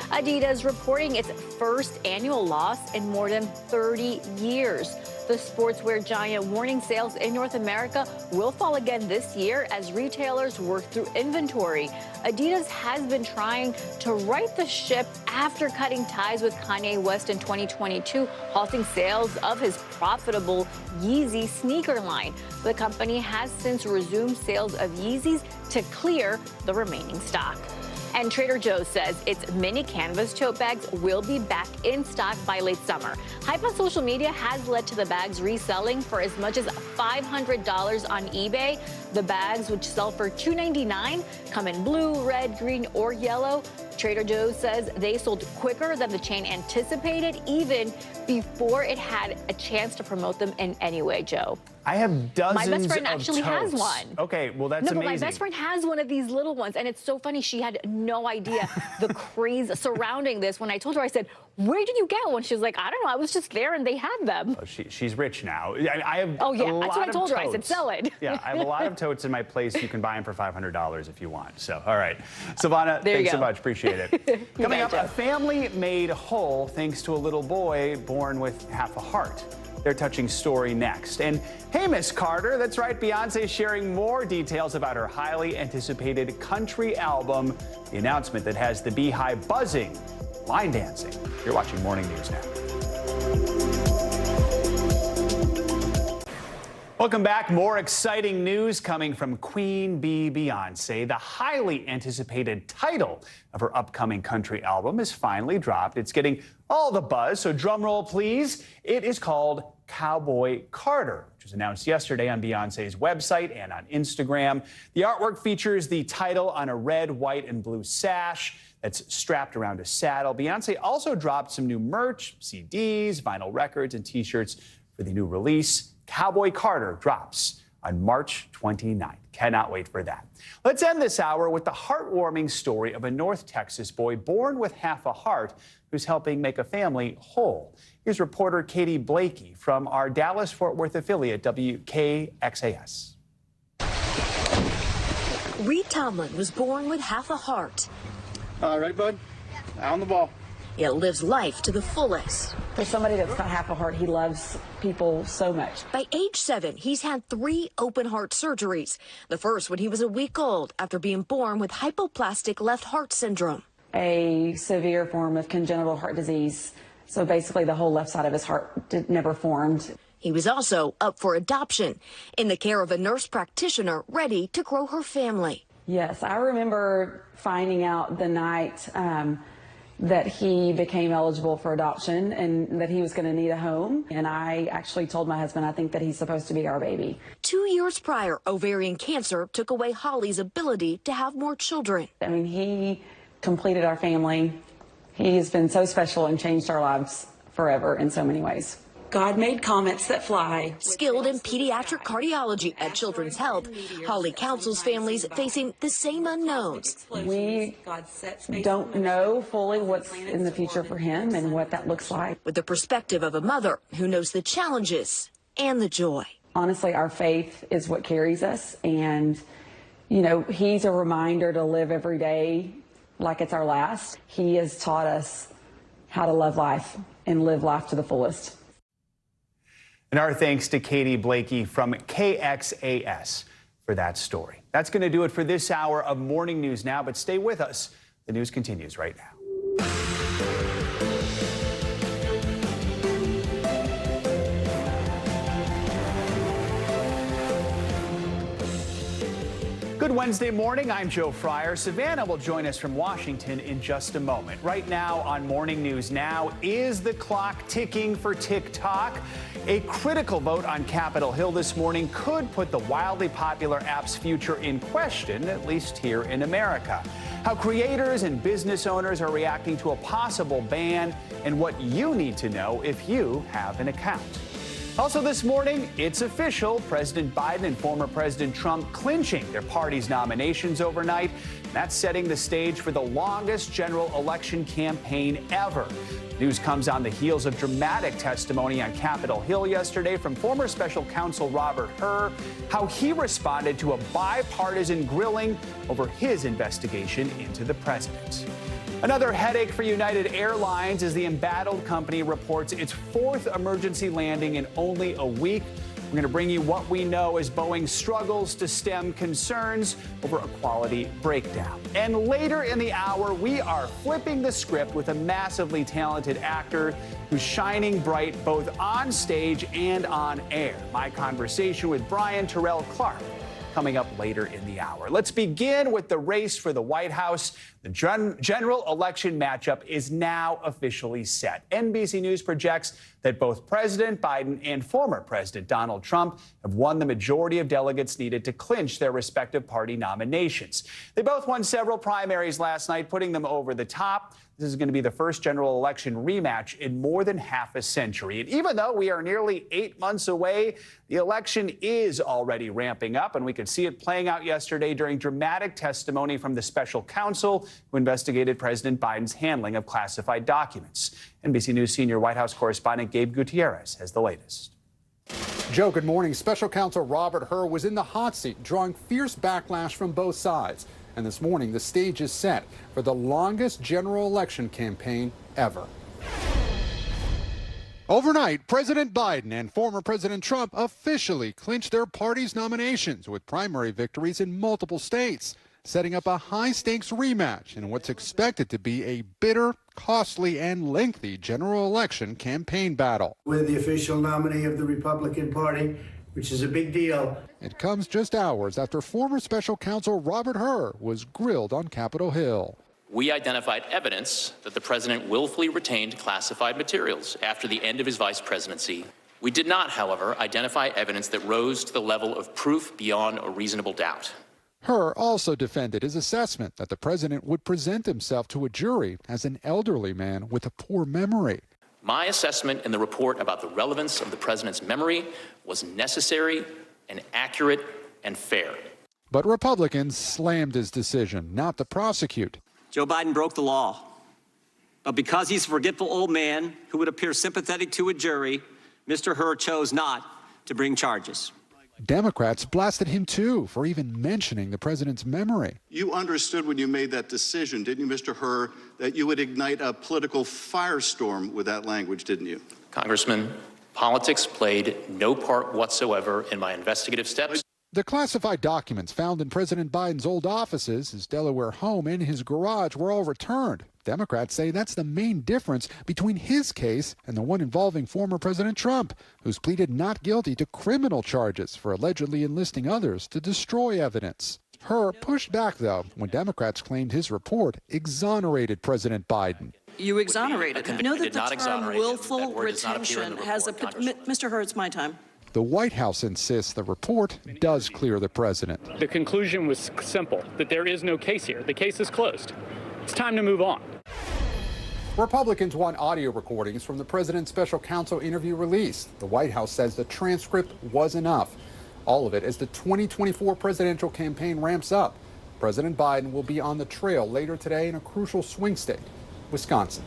Adidas reporting its first annual loss in more than 30 years. The sportswear giant warning sales in North America will fall again this year as retailers work through inventory. Adidas has been trying to right the ship after cutting ties with Kanye West in 2022, halting sales of his profitable Yeezy sneaker line. The company has since resumed sales of Yeezys to clear the remaining stock. And Trader Joe's says its mini canvas tote bags will be back in stock by late summer. Hype on social media has led to the bags reselling for as much as $500 on eBay. The bags, which sell for $2.99, come in blue, red, green, or yellow. Trader Joe's says they sold quicker than the chain anticipated, even before it had a chance to promote them in any way, Joe. I have dozens of My best friend actually has totes. one. Okay, well, that's no, amazing. But my best friend has one of these little ones, and it's so funny. She had no idea the craze surrounding this. When I told her, I said, where did you get one? She was like, I don't know. I was just there, and they had them. Oh, she's rich now. I have Oh, yeah, a that's lot what I told of her. I said, totes. sell it. Yeah, I have a lot of totes in my place. You can buy them for $500 if you want. So, all right. Savannah, There you thanks so go. much. Appreciate it. Coming up, Joe. a family made whole thanks to a little boy born with half a heart. Their touching story next. And hey, Miss Carter, that's right, Beyonce sharing more details about her highly anticipated country album, the announcement that has the Beehive buzzing, line dancing. You're watching Morning News Now. Welcome back. More exciting news coming from Queen Bee Beyonce. The highly anticipated title of her upcoming country album is finally dropped. It's getting all the buzz, so drum roll, please. It is called Cowboy Carter, which was announced yesterday on Beyonce's website and on Instagram. The artwork features the title on a red, white, and blue sash that's strapped around a saddle. Beyonce also dropped some new merch, CDs, vinyl records, and T-shirts for the new release. Cowboy Carter drops on March 29th. Cannot wait for that. Let's end this hour with the heartwarming story of a North Texas boy born with half a heart who's helping make a family whole. Here's reporter Katie Blakey from our Dallas-Fort Worth affiliate, WKXAS. Reed Tomlin was born with half a heart. All right, bud. On the ball. It lives life to the fullest. For somebody that's got half a heart, he loves people so much. By age 7, he's had 3 open heart surgeries. The first when he was a week old after being born with hypoplastic left heart syndrome. A severe form of congenital heart disease. So basically the whole left side of his heart never formed. He was also up for adoption in the care of a nurse practitioner ready to grow her family. Yes, I remember finding out the night that he became eligible for adoption and that he was going to need a home. And I actually told my husband, I think that he's supposed to be our baby. 2 years prior, ovarian cancer took away Holly's ability to have more children. I mean, he completed our family. He has been so special and changed our lives forever in so many ways. God made comets that fly. Skilled in pediatric cardiology at Children's Health, Holly counsels families facing the same unknowns. We don't know fully what's in the future for him and what that looks like. With the perspective of a mother who knows the challenges and the joy. Honestly, our faith is what carries us. And, you know, he's a reminder to live every day like it's our last. He has taught us how to love life and live life to the fullest. And our thanks to Katie Blakey from KXAS for that story. That's going to do it for this hour of Morning News Now, but stay with us. The news continues right now. Good Wednesday morning. I'm Joe Fryer. Savannah will join us from Washington in just a moment. Right now on Morning News Now, is the clock ticking for TikTok? A critical vote on Capitol Hill this morning could put the wildly popular app's future in question, at least here in America. How creators and business owners are reacting to a possible ban and what you need to know if you have an account. Also this morning, it's official. President Biden and former President Trump clinching their party's nominations overnight. That's setting the stage for the longest general election campaign ever. News comes on the heels of dramatic testimony on Capitol Hill yesterday from former special counsel Robert Hur, how he responded to a bipartisan grilling over his investigation into the president. Another headache for United Airlines as the embattled company reports its 4th emergency landing in only a week. We're going to bring you what we know as Boeing struggles to stem concerns over a quality breakdown. And later in the hour, we are flipping the script with a massively talented actor who's shining bright both on stage and on air. My conversation with Brian Terrell Clark coming up later in the hour. Let's begin with the race for the White House. The general election matchup is now officially set. NBC News projects that both President Biden and former President Donald Trump have won the majority of delegates needed to clinch their respective party nominations. They both won several primaries last night, putting them over the top. This is going to be the first general election rematch in more than half a century. And even though we are nearly 8 months away, the election is already ramping up, and we could see it playing out yesterday during dramatic testimony from the special counsel who investigated President Biden's handling of classified documents. NBC News senior White House correspondent Gabe Gutierrez has the latest. Joe, good morning. Special counsel Robert Hur was in the hot seat, drawing fierce backlash from both sides. And this morning, the stage is set for the longest general election campaign ever. Overnight, President Biden and former President Trump officially clinched their party's nominations with primary victories in multiple states, setting up a high-stakes rematch in what's expected to be a bitter, costly, and lengthy general election campaign battle. We're the official nominee of the Republican Party, which is a big deal. It comes just hours after former special counsel Robert Hur was grilled on Capitol Hill. We identified evidence that the president willfully retained classified materials after the end of his vice presidency. We did not, however, identify evidence that rose to the level of proof beyond a reasonable doubt. Hur also defended his assessment that the president would present himself to a jury as an elderly man with a poor memory. My assessment in the report about the relevance of the president's memory was necessary and accurate and fair. But Republicans slammed his decision not to prosecute. Joe Biden broke the law. But because he's a forgetful old man who would appear sympathetic to a jury, Mr. Hur chose not to bring charges. Democrats blasted him, too, for even mentioning the president's memory. You understood when you made that decision, didn't you, Mr. Hur, that you would ignite a political firestorm with that language, didn't you? Congressman, politics played no part whatsoever in my investigative steps. The classified documents found in President Biden's old offices, his Delaware home, and his garage were all returned. Democrats say that's the main difference between his case and the one involving former President Trump, who's pleaded not guilty to criminal charges for allegedly enlisting others to destroy evidence. Hur pushed back, though, when Democrats claimed his report exonerated President Biden. You exonerated him. Know that the term willful retention has a... Mr. Hur, it's my time. The White House insists the report does clear the president. The conclusion was simple, that there is no case here. The case is closed. It's time to move on. Republicans want audio recordings from the president's special counsel interview released. The White House says the transcript was enough. All of it as the 2024 presidential campaign ramps up. President Biden will be on the trail later today in a crucial swing state, Wisconsin.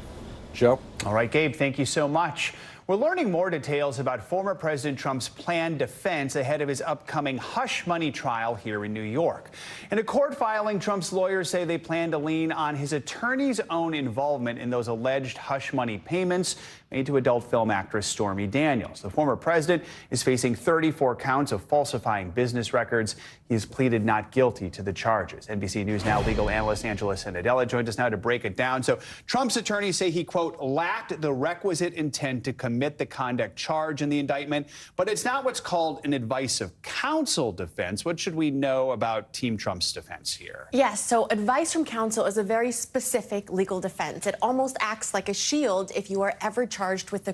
Joe? All right, Gabe, thank you so much. We're learning more details about former President Trump's planned defense ahead of his upcoming hush money trial here in New York. In a court filing, Trump's lawyers say they plan to lean on his attorney's own involvement in those alleged hush money payments made to adult film actress Stormy Daniels. The former president is facing 34 counts of falsifying business records. He has pleaded not guilty to the charges. NBC News Now legal analyst Angela Sanadella joins us now to break it down. So Trump's attorneys say he, quote, lacked the requisite intent to commit the conduct charge in the indictment, but it's not what's called an advice of counsel defense. What should we know about Team Trump's defense here? Yes, so advice from counsel is a very specific legal defense. It almost acts like a shield if you are ever charged with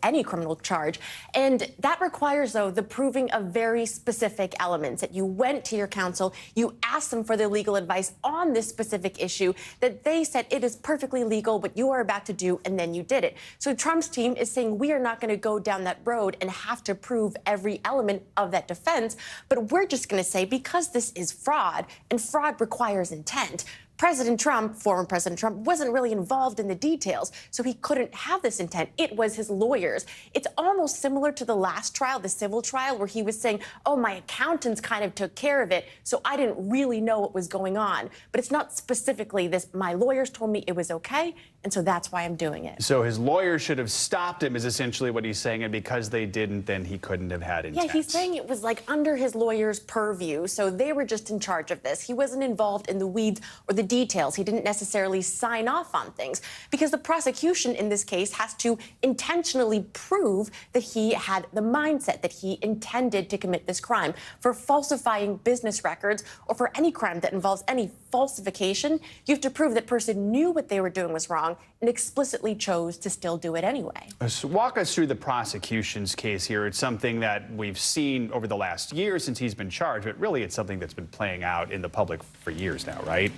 any criminal charge. And that requires, though, the proving of very specific elements, that you went to your counsel, you asked them for their legal advice on this specific issue, that they said it is perfectly legal what you are about to do, and then you did it. So Trump's team is saying we are not going to go down that road and have to prove every element of that defense, but we're just going to say because this is fraud, and fraud requires intent, President Trump, former President Trump, wasn't really involved in the details, so he couldn't have this intent. It was his lawyers. It's almost similar to the last trial, the civil trial, where he was saying, oh, my accountants kind of took care of it, so I didn't really know what was going on. But it's not specifically this, my lawyers told me it was okay, and and so that's why I'm doing it. So his lawyer should have stopped him, is essentially what he's saying, and because they didn't, then he couldn't have had intent. Yeah, he's saying it was like under his lawyer's purview, so they were just in charge of this. He wasn't involved in the weeds or the details. He didn't necessarily sign off on things because the prosecution in this case has to intentionally prove that he had the mindset, that he intended to commit this crime. For falsifying business records or for any crime that involves any falsification, you have to prove that person knew what they were doing was wrong and explicitly chose to still do it anyway. So walk us through the prosecution's case here. It's something that we've seen over the last year since he's been charged, but really it's something that's been playing out in the public for years now, right?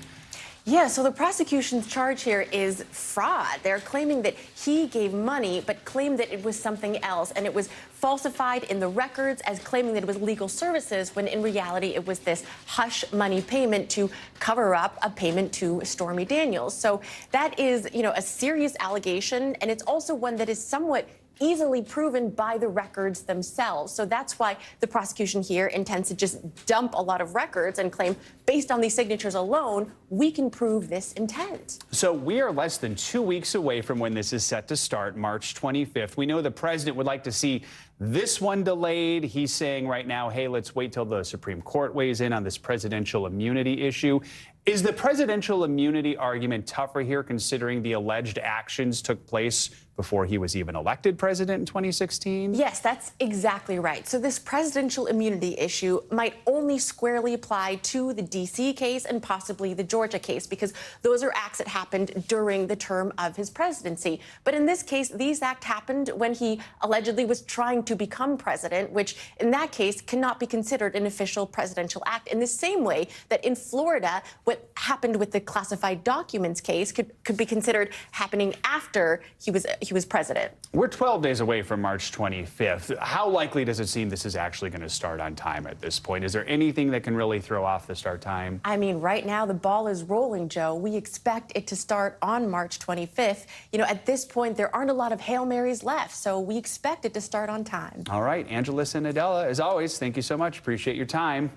Yeah, so the prosecution's charge here is fraud. They're claiming that he gave money, but claimed that it was something else, and it was falsified in the records as claiming that it was legal services, when in reality it was this hush money payment to cover up a payment to Stormy Daniels. So that is, a serious allegation, and it's also one that is somewhat easily proven by the records themselves. So that's why the prosecution here intends to just dump a lot of records and claim, based on these signatures alone, we can prove this intent. So we are less than 2 weeks away from when this is set to start, March 25th. We know the president would like to see this one delayed. He's saying right now, hey, let's wait till the Supreme Court weighs in on this presidential immunity issue. Is the presidential immunity argument tougher here, considering the alleged actions took place before he was even elected president in 2016? Yes, that's exactly right. So this presidential immunity issue might only squarely apply to the D.C. case and possibly the Georgia case, because those are acts that happened during the term of his presidency. But in this case, these acts happened when he allegedly was trying to become president, which in that case cannot be considered an official presidential act, in the same way that in Florida, what happened with the classified documents case could be considered happening after he was president. We're 12 days away from March 25th. How likely does it seem this is actually going to start on time at this point? Is there anything that can really throw off the start time? I mean, right now the ball is rolling, Joe. We expect it to start on March 25th. At this point, there aren't a lot of Hail Marys left, so we expect it to start on time. All right, Angeles and Adela, as always, thank you so much. Appreciate your time.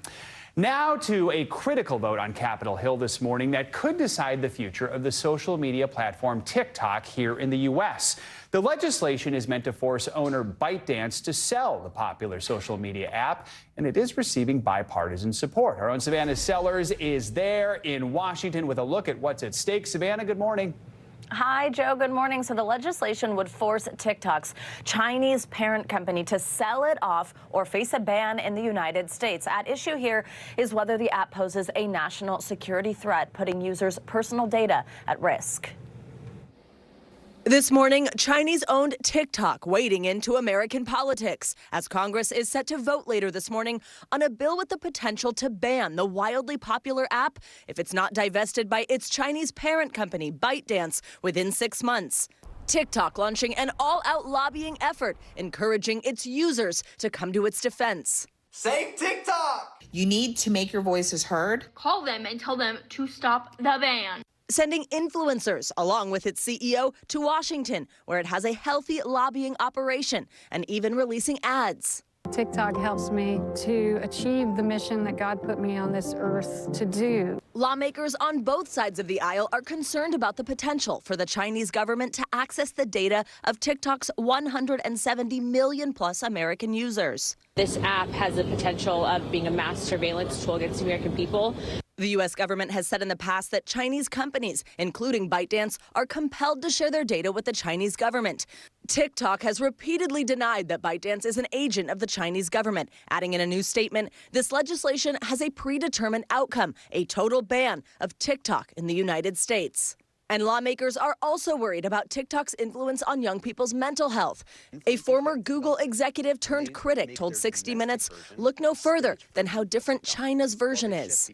Now to a critical vote on Capitol Hill this morning that could decide the future of the social media platform TikTok here in the U.S. The legislation is meant to force owner ByteDance to sell the popular social media app, and it is receiving bipartisan support. Our own Savannah Sellers is there in Washington with a look at what's at stake. Savannah, good morning. Hi, Joe. Good morning. So the legislation would force TikTok's Chinese parent company to sell it off or face a ban in the United States. At issue here is whether the app poses a national security threat, putting users' personal data at risk. This morning, Chinese-owned TikTok wading into American politics as Congress is set to vote later this morning on a bill with the potential to ban the wildly popular app if it's not divested by its Chinese parent company, ByteDance, within 6 months. TikTok launching an all-out lobbying effort, encouraging its users to come to its defense. Save TikTok! You need to make your voices heard. Call them and tell them to stop the ban. Sending influencers, along with its CEO, to Washington, where it has a healthy lobbying operation, and even releasing ads. TikTok helps me to achieve the mission that God put me on this earth to do. Lawmakers on both sides of the aisle are concerned about the potential for the Chinese government to access the data of TikTok's 170 million plus American users. This app has the potential of being a mass surveillance tool against American people. The U.S. government has said in the past that Chinese companies, including ByteDance, are compelled to share their data with the Chinese government. TikTok has repeatedly denied that ByteDance is an agent of the Chinese government, adding in a new statement, this legislation has a predetermined outcome, a total ban of TikTok in the United States. And lawmakers are also worried about TikTok's influence on young people's mental health. A former Google executive turned critic told 60 Minutes, look no further than how different China's version is.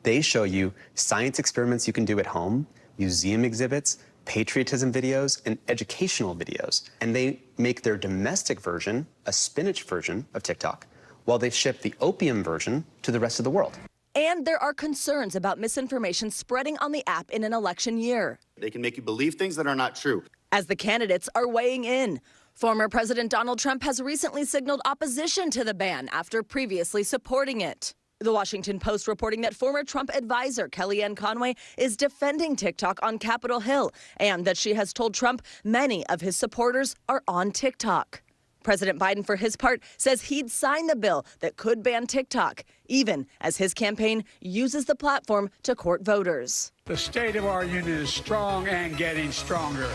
They show you science experiments you can do at home, museum exhibits, patriotism videos, and educational videos. And they make their domestic version a spinach version of TikTok, while they ship the opium version to the rest of the world. And there are concerns about misinformation spreading on the app in an election year. They can make you believe things that are not true. As the candidates are weighing in, former President Donald Trump has recently signaled opposition to the ban after previously supporting it. The Washington Post reporting that former Trump advisor Kellyanne Conway is defending TikTok on Capitol Hill and that she has told Trump many of his supporters are on TikTok. President Biden, for his part, says he'd sign the bill that could ban TikTok, even as his campaign uses the platform to court voters. The state of our union is strong and getting stronger.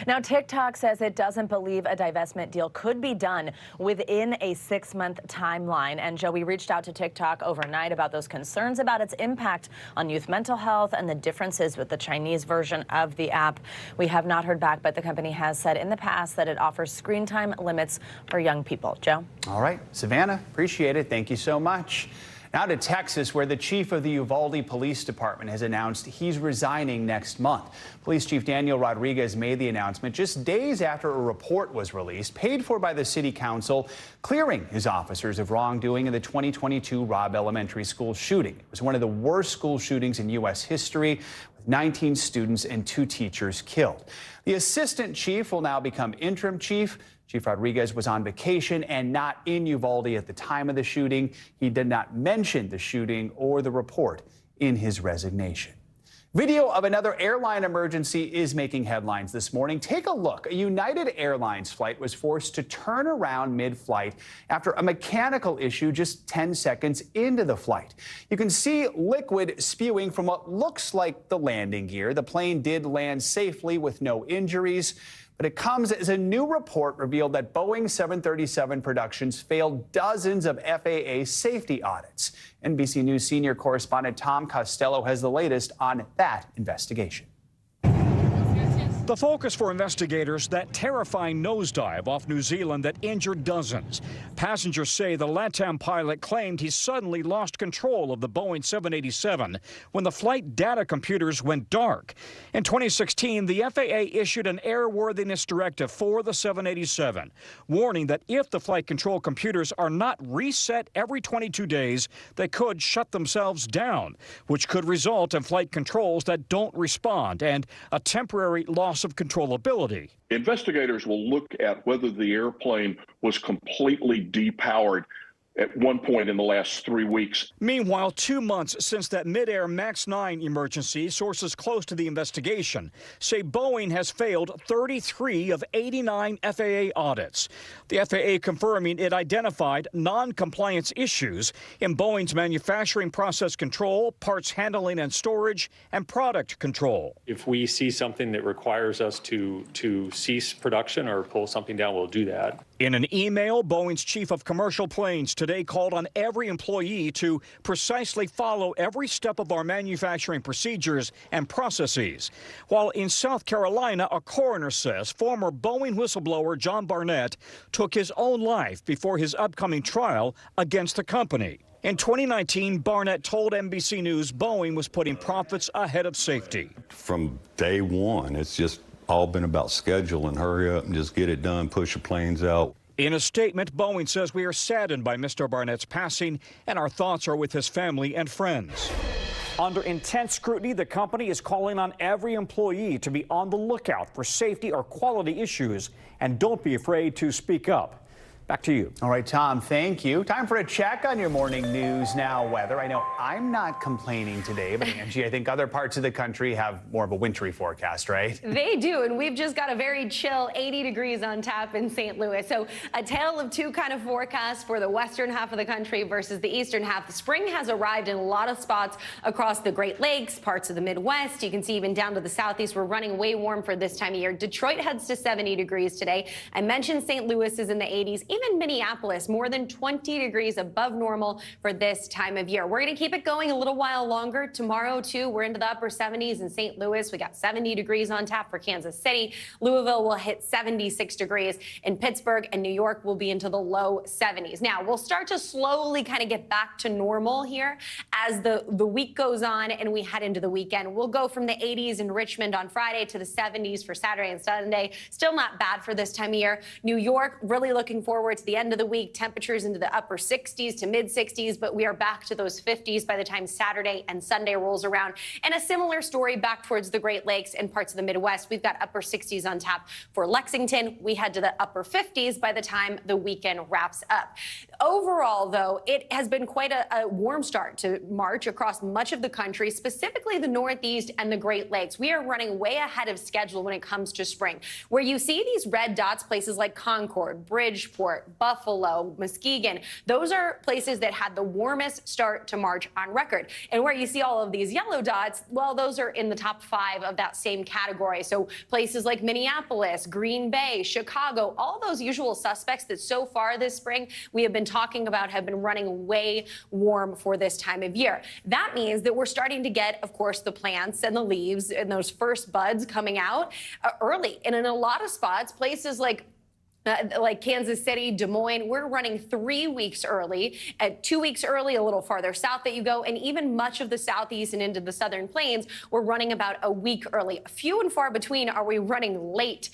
Now, TikTok says it doesn't believe a divestment deal could be done within a 6-month timeline. And Joe, we reached out to TikTok overnight about those concerns about its impact on youth mental health and the differences with the Chinese version of the app. We have not heard back, but the company has said in the past that it offers screen time limits for young people. Joe? All right, Savannah, appreciate it. Thank you so much. Now to Texas, where the chief of the Uvalde Police Department has announced he's resigning next month. Police Chief Daniel Rodriguez made the announcement just days after a report was released, paid for by the city council, clearing his officers of wrongdoing in the 2022 Robb Elementary School shooting. It was one of the worst school shootings in U.S. history, with 19 students and 2 teachers killed. The assistant chief will now become interim chief. Chief Rodriguez was on vacation and not in Uvalde at the time of the shooting. He did not mention the shooting or the report in his resignation. Video of another airline emergency is making headlines this morning. Take a look. A United Airlines flight was forced to turn around mid-flight after a mechanical issue just 10 seconds into the flight. You can see liquid spewing from what looks like the landing gear. The plane did land safely with no injuries. But it comes as a new report revealed that Boeing 737 productions failed dozens of FAA safety audits. NBC News senior correspondent Tom Costello has the latest on that investigation. The focus for investigators, that terrifying nosedive off New Zealand that injured dozens. Passengers say the LATAM pilot claimed he suddenly lost control of the Boeing 787 when the flight data computers went dark. In 2016, the FAA issued an airworthiness directive for the 787, warning that if the flight control computers are not reset every 22 days, they could shut themselves down, which could result in flight controls that don't respond and a temporary loss of controllability. Investigators will look at whether the airplane was completely depowered at one point in the last 3 weeks. Meanwhile, 2 months since that mid-air MAX 9 emergency, sources close to the investigation say Boeing has failed 33 of 89 FAA audits. The FAA confirming it identified non-compliance issues in Boeing's manufacturing process control, parts handling and storage, and product control. If we see something that requires us to cease production or pull something down, we'll do that. In an email, Boeing's chief of commercial planes today called on every employee to precisely follow every step of our manufacturing procedures and processes. While in South Carolina, a coroner says former Boeing whistleblower John Barnett took his own life before his upcoming trial against the company. In 2019, Barnett told NBC News Boeing was putting profits ahead of safety. From day one, it's just all been about schedule and hurry up and just get it done, push the planes out. In a statement, Boeing says we are saddened by Mr. Barnett's passing and our thoughts are with his family and friends. Under intense scrutiny, the company is calling on every employee to be on the lookout for safety or quality issues and don't be afraid to speak up. Back to you. All right, Tom, thank you. Time for a check on your morning news now weather. I know I'm not complaining today, but Angie, I think other parts of the country have more of a wintry forecast, right? They do, and we've just got a very chill 80 degrees on tap in St. Louis. So a tale of two kind of forecasts for the western half of the country versus the eastern half. The spring has arrived in a lot of spots across the Great Lakes, parts of the Midwest. You can see even down to the southeast, we're running way warm for this time of year. Detroit heads to 70 degrees today. I mentioned St. Louis is in the 80s. Even Minneapolis, more than 20 degrees above normal for this time of year. We're going to keep it going a little while longer. Tomorrow, too, we're into the upper 70s in St. Louis. We got 70 degrees on tap for Kansas City. Louisville will hit 76 degrees. In Pittsburgh and New York will be into the low 70s. Now, we'll start to slowly kind of get back to normal here as the week goes on and we head into the weekend. We'll go from the 80s in Richmond on Friday to the 70s for Saturday and Sunday. Still not bad for this time of year. New York, really looking forward forward to the end of the week, temperatures into the upper 60s to mid 60s, but we are back to those 50s by the time Saturday and Sunday rolls around. And a similar story back towards the Great Lakes and parts of the Midwest. We've got upper 60s on tap for Lexington. We head to the upper 50s by the time the weekend wraps up. Overall, though, it has been quite a warm start to March across much of the country, specifically the Northeast and the Great Lakes. We are running way ahead of schedule when it comes to spring. Where you see these red dots, places like Concord, Bridgeport, Buffalo, Muskegon, those are places that had the warmest start to March on record. And where you see all of these yellow dots, well, those are in the top 5 of that same category. So places like Minneapolis, Green Bay, Chicago, all those usual suspects that so far this spring we have been talking about have been running way warm for this time of year. That means that we're starting to get, of course, the plants and the leaves and those first buds coming out early. And in a lot of spots, places like Kansas City, Des Moines, we're running 3 weeks early, 2 weeks early, a little farther south that you go, and even much of the Southeast and into the Southern Plains, we're running about a week early. Few and far between are we running late,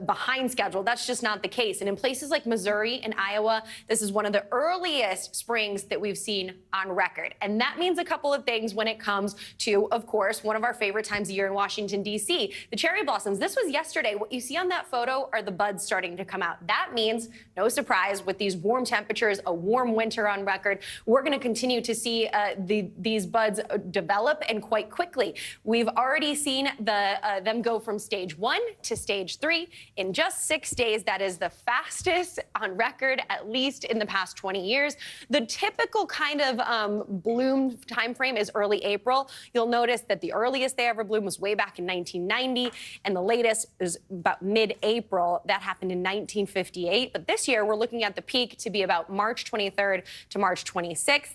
behind schedule. That's just not the case. And in places like Missouri and Iowa, this is one of the earliest springs that we've seen on record. And that means a couple of things when it comes to, of course, one of our favorite times of year in Washington, D.C., the cherry blossoms. This was yesterday. What you see on that photo are the buds starting to come out. That means, no surprise, with these warm temperatures, a warm winter on record, we're going to continue to see these buds develop, and quite quickly. We've already seen them go from stage 1 to stage 3 in just 6 days. That is the fastest on record, at least in the past 20 years. The typical kind of bloom time frame is early April. You'll notice that the earliest they ever bloomed was way back in 1990, and the latest is about mid-April. That happened in 1958. But this year, we're looking at the peak to be about March 23rd to March 26th.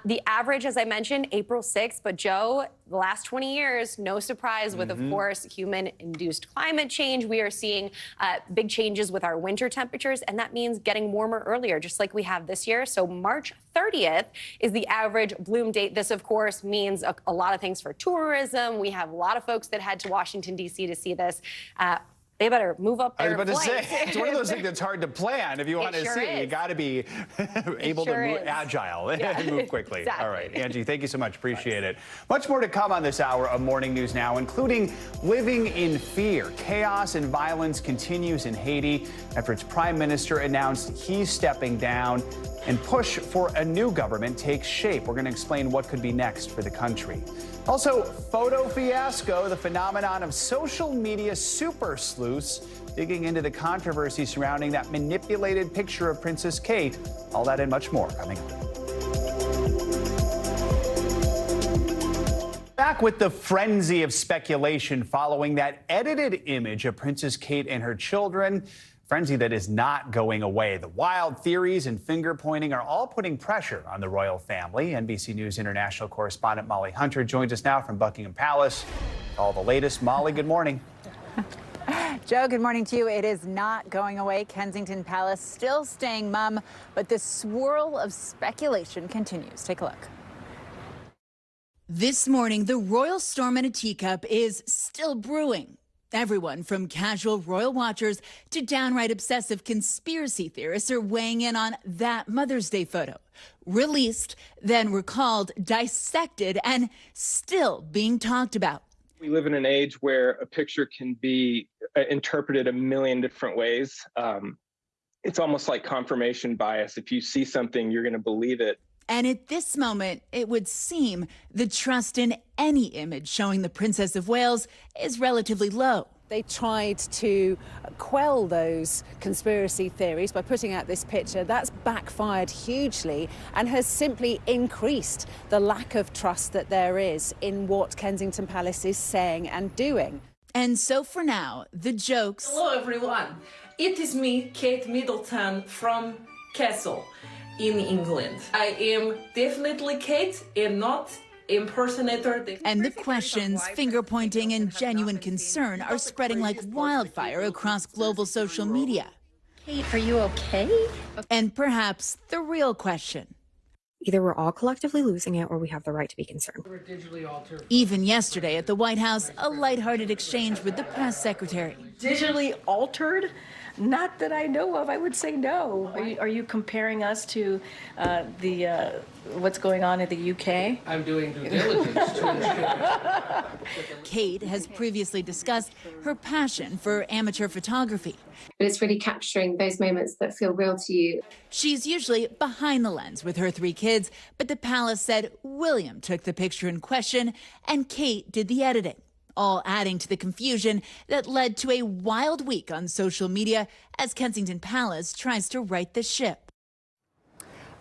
The average, as I mentioned, April 6th. But, Joe, the last 20 years, no surprise with, of course, human-induced climate change. We are seeing big changes with our winter temperatures, and that means getting warmer earlier, just like we have this year. So March 30th is the average bloom date. This, of course, means a lot of things for tourism. We have a lot of folks that head to Washington, D.C. to see this. They better move up their I was about flights. to say, it's one of those things that's hard to plan if you want to see it. You got to be able to move agile and move quickly. Exactly. All right, Angie, thank you so much. Appreciate it. Much more to come on this hour of Morning News Now, including living in fear. Chaos and violence continues in Haiti after its prime minister announced he's stepping down, and push for a new government takes shape. We're going to explain what could be next for the country. Also, photo fiasco, the phenomenon of social media super sleuths, digging into the controversy surrounding that manipulated picture of Princess Kate. All that and much more coming up. Back with the frenzy of speculation following that edited image of Princess Kate and her children. Frenzy that is not going away. The wild theories and finger pointing are all putting pressure on the royal family. NBC News international correspondent Molly Hunter joins us now from Buckingham Palace. All the latest. Molly, good morning. Joe, good morning to you. It is not going away. Kensington Palace still staying mum, but the swirl of speculation continues. Take a look. This morning, the royal storm in a teacup is still brewing. Everyone from casual royal watchers to downright obsessive conspiracy theorists are weighing in on that Mother's Day photo. Released, then recalled, dissected, and still being talked about. We live in an age where a picture can be interpreted a million different ways. It's almost like confirmation bias. If you see something, you're going to believe it. And at this moment, it would seem the trust in any image showing the Princess of Wales is relatively low. They tried to quell those conspiracy theories by putting out this picture. That's backfired hugely and has simply increased the lack of trust that there is in what Kensington Palace is saying and doing. And so for now, the jokes. Hello, everyone. It is me, Kate Middleton from Castle in England. I am definitely Kate and not impersonator. And the questions, finger pointing, and genuine concern are spreading like wildfire across global social media. Kate, are you okay? And perhaps the real question. Either we're all collectively losing it or we have the right to be concerned. We're digitally altered. Even yesterday at the White House, a lighthearted exchange with the press secretary. Digitally altered? Not that I know of. I would say no. Are you comparing us to what's going on in the UK? I'm doing due diligence to ensure. Kate has previously discussed her passion for amateur photography. But it's really capturing those moments that feel real to you. She's usually behind the lens with her 3 kids, but the palace said William took the picture in question and Kate did the editing, all adding to the confusion that led to a wild week on social media as Kensington Palace tries to right the ship.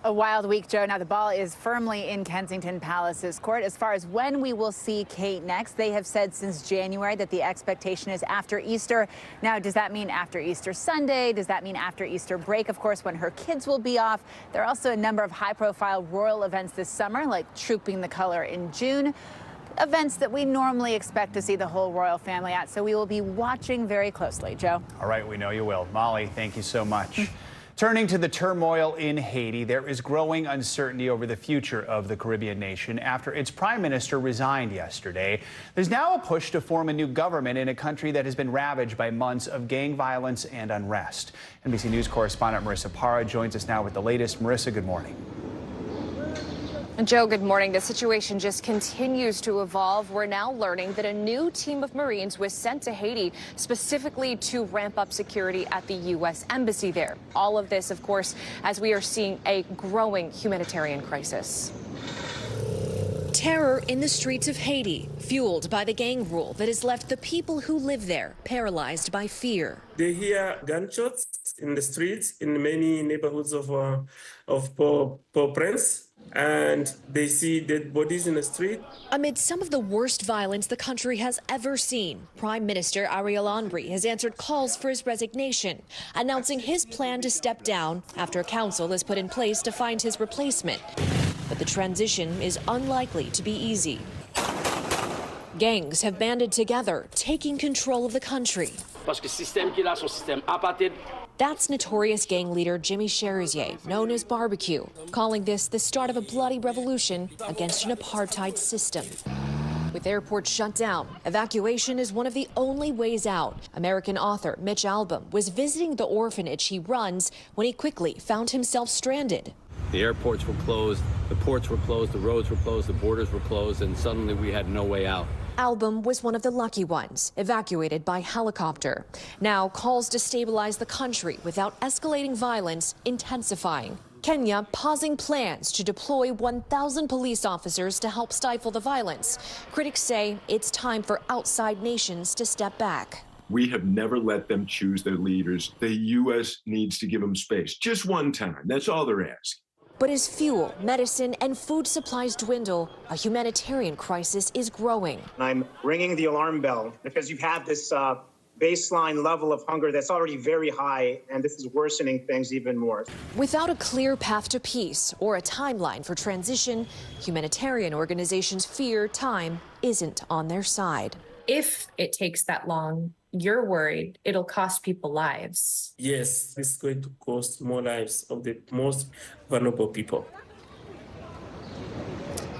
A wild week, Joe. Now the ball is firmly in Kensington Palace's court. As far as when we will see Kate next, they have said since January that the expectation is after Easter. Now, does that mean after Easter Sunday? Does that mean after Easter break, of course, when her kids will be off? There are also a number of high-profile royal events this summer, like Trooping the Color in June. Events that we normally expect to see the whole royal family at. So we will be watching very closely. Joe? All right, we know you will. Molly, thank you so much. Turning to the turmoil in Haiti, there is growing uncertainty over the future of the Caribbean nation after its prime minister resigned yesterday. There's now a push to form a new government in a country that has been ravaged by months of gang violence and unrest. NBC News correspondent Marissa Parra joins us now with the latest. Marissa, good morning. Joe, good morning. The situation just continues to evolve. We're now learning that a new team of Marines was sent to Haiti specifically to ramp up security at the U.S. Embassy there. All of this, of course, as we are seeing a growing humanitarian crisis. Terror in the streets of Haiti, fueled by the gang rule that has left the people who live there paralyzed by fear. They hear gunshots in the streets in many neighborhoods of Port-au-Prince, and they see dead bodies in the street. Amid some of the worst violence the country has ever seen, Prime Minister Ariel Henry has answered calls for his resignation, announcing his plan to step down after a council is put in place to find his replacement. But the transition is unlikely to be easy. Gangs have banded together, taking control of the country. That's notorious gang leader Jimmy Cherizier, known as Barbecue, calling this the start of a bloody revolution against an apartheid system. With airports shut down, evacuation is one of the only ways out. American author Mitch Albom was visiting the orphanage he runs when he quickly found himself stranded. The airports were closed, the ports were closed, the roads were closed, the borders were closed, and suddenly we had no way out. Albom was one of the lucky ones, evacuated by helicopter. Now calls to stabilize the country without escalating violence intensifying. Kenya pausing plans to deploy 1,000 police officers to help stifle the violence. Critics say it's time for outside nations to step back. We have never let them choose their leaders. The U.S. needs to give them space. Just one time. That's all they're asking. But as fuel, medicine, and food supplies dwindle, a humanitarian crisis is growing. I'm ringing the alarm bell because you have this baseline level of hunger that's already very high, and this is worsening things even more. Without a clear path to peace or a timeline for transition, humanitarian organizations fear time isn't on their side. If it takes that long, you're worried it'll cost people lives. Yes, it's going to cost more lives of the most vulnerable people.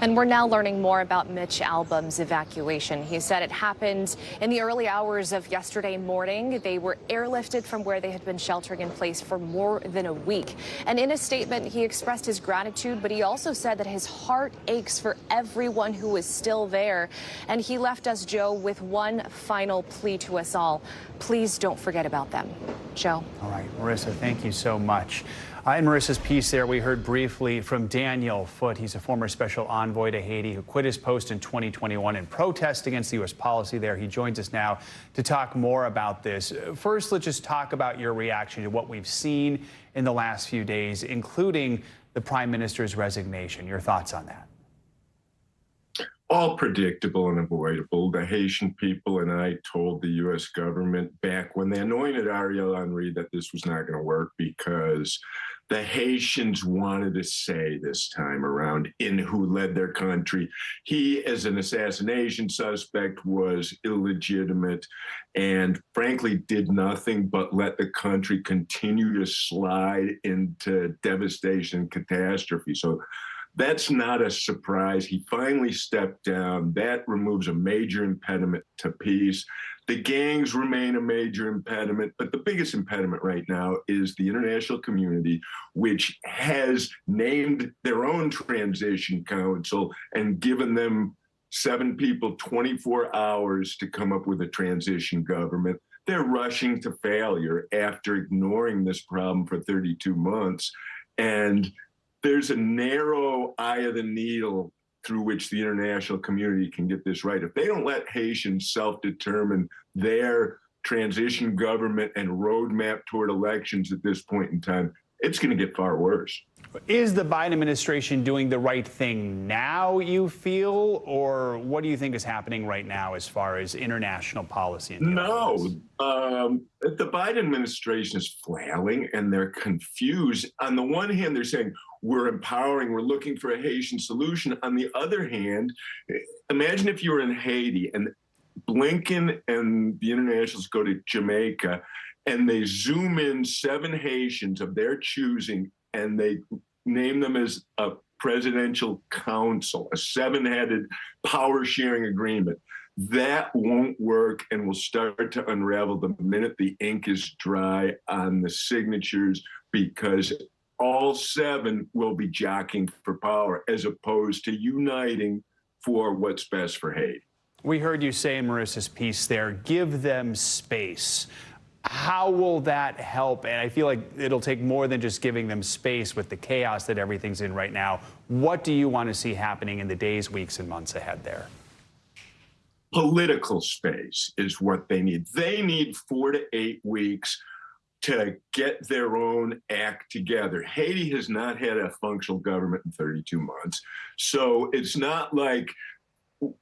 And we're now learning more about Mitch Albom's evacuation. He said it happened in the early hours of yesterday morning. They were airlifted from where they had been sheltering in place for more than a week. And in a statement, he expressed his gratitude, but he also said that his heart aches for everyone who is still there. And he left us, Joe, with one final plea to us all. Please don't forget about them. Joe. All right, Marissa, thank you so much. In Marissa's piece there, we heard briefly from Daniel Foote. He's a former special envoy to Haiti who quit his post in 2021 in protest against the U.S. policy there. He joins us now to talk more about this. First, let's just talk about your reaction to what we've seen in the last few days, including the Prime Minister's resignation. Your thoughts on that? All predictable and avoidable. The Haitian people and I told the U.S. government back when they anointed Ariel Henry that this was not going to work because the Haitians wanted to say this time around in who led their country. He, as an assassination suspect, was illegitimate and frankly did nothing but let the country continue to slide into devastation and catastrophe. So That's not a surprise. He finally stepped down. That removes a major impediment to peace. The gangs remain a major impediment, but the biggest impediment right now is the international community, which has named their own transition council and given them 7 people 24 hours to come up with a transition government. They're rushing to failure after ignoring this problem for 32 months. And there's a narrow eye of the needle through which the international community can get this right. If they don't let Haitians self-determine their transition government and roadmap toward elections at this point in time, it's going to get far worse. Is the Biden administration doing the right thing now, you feel, or what do you think is happening right now as far as international policy? No, the Biden administration is flailing and they're confused. On the one hand, they're saying, we're empowering, we're looking for a Haitian solution. On the other hand, imagine if you were in Haiti and Blinken and the internationals go to Jamaica and they zoom in 7 Haitians of their choosing and they name them as a presidential council, a 7-headed power-sharing agreement. That won't work and will start to unravel the minute the ink is dry on the signatures, because all 7 will be jockeying for power as opposed to uniting for what's best for Haiti. We heard you say in Marissa's piece there, give them space. How will that help? And I feel like it'll take more than just giving them space with the chaos that everything's in right now. What do you want to see happening in the days, weeks, and months ahead there? Political space is what they need. They need 4 to 8 weeks to get their own act together. Haiti has not had a functional government in 32 months. So it's not like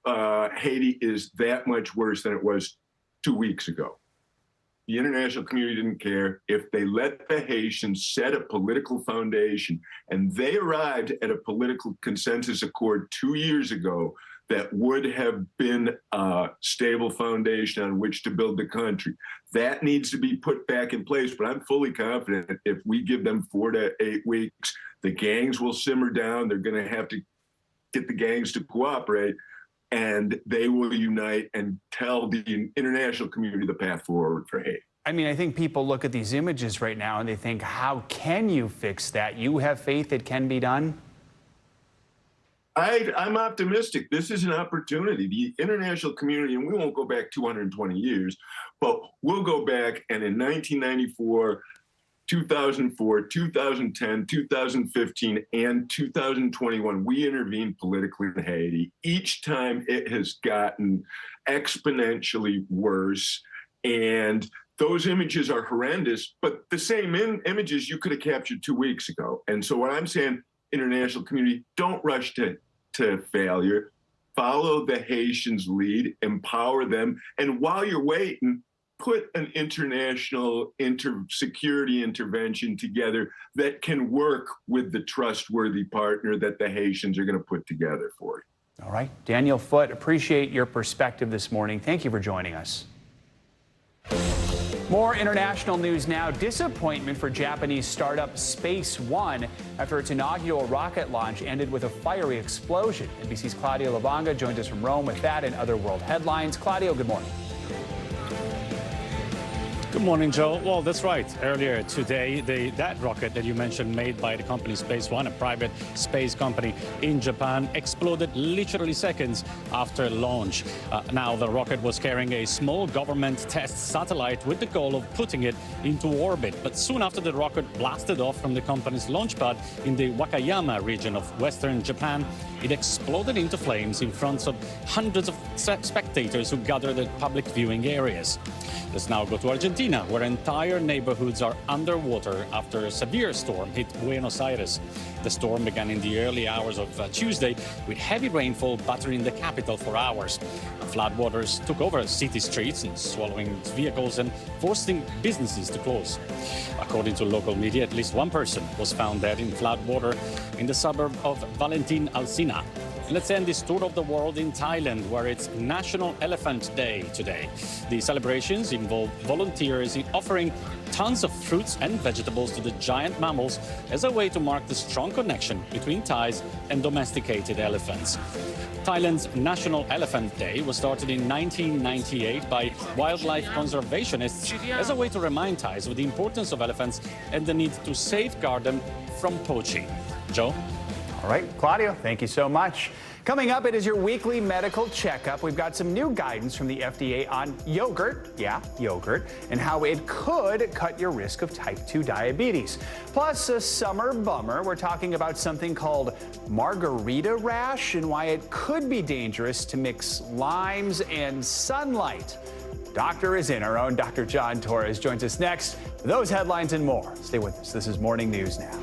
Haiti is that much worse than it was 2 weeks ago. The international community didn't care. If they let the Haitians set a political foundation, and they arrived at a political consensus accord 2 years ago that would have been a stable foundation on which to build the country. That needs to be put back in place, but I'm fully confident if we give them 4 to 8 weeks, the gangs will simmer down. They're going to have to get the gangs to cooperate, and they will unite and tell the international community the path forward for Haiti. I mean, I think people look at these images right now and they think, how can you fix that? You have faith it can be done? I'm optimistic. This is an opportunity. The international community, and we won't go back 220 years, but we'll go back, and in 1994, 2004, 2010, 2015, and 2021, we intervened politically in Haiti. Each time it has gotten exponentially worse, and those images are horrendous, but the same images you could have captured 2 weeks ago. And so what I'm saying, international community, don't rush to failure. Follow the Haitians' lead, empower them, and while you're waiting, put an international security intervention together that can work with the trustworthy partner that the Haitians are going to put together for you. All right. Daniel Foote, appreciate your perspective this morning. Thank you for joining us. More international news now. Disappointment for Japanese startup Space One after its inaugural rocket launch ended with a fiery explosion. NBC's Claudio Lavanga joins us from Rome with that and other world headlines. Claudio, good morning. Good morning, Joe. Well, that's right. Earlier today, that rocket that you mentioned, made by the company Space One, a private space company in Japan, exploded literally seconds after launch. Now, the rocket was carrying a small government test satellite with the goal of putting it into orbit. But soon after the rocket blasted off from the company's launch pad in the Wakayama region of western Japan, it exploded into flames in front of hundreds of spectators who gathered at public viewing areas. Let's now go to Argentina, where entire neighborhoods are underwater after a severe storm hit Buenos Aires. The storm began in the early hours of Tuesday, with heavy rainfall battering the capital for hours. Floodwaters took over city streets and swallowing vehicles and forcing businesses to close. According to local media, at least one person was found dead in floodwater in the suburb of Valentin Alsina. Let's end this tour of the world in Thailand, where it's National Elephant Day today. The celebrations involve volunteers in offering tons of fruits and vegetables to the giant mammals as a way to mark the strong connection between Thais and domesticated elephants. Thailand's National Elephant Day was started in 1998 by wildlife conservationists as a way to remind Thais of the importance of elephants and the need to safeguard them from poaching. Joe? All right, Claudio, thank you so much. Coming up, it is your weekly medical checkup. We've got some new guidance from the FDA on yogurt, yogurt, and how it could cut your risk of type 2 diabetes. Plus, a summer bummer. We're talking about something called margarita rash and why it could be dangerous to mix limes and sunlight. Doctor is in. Our own Dr. John Torres joins us next. Those headlines and more. Stay with us. This is Morning News Now.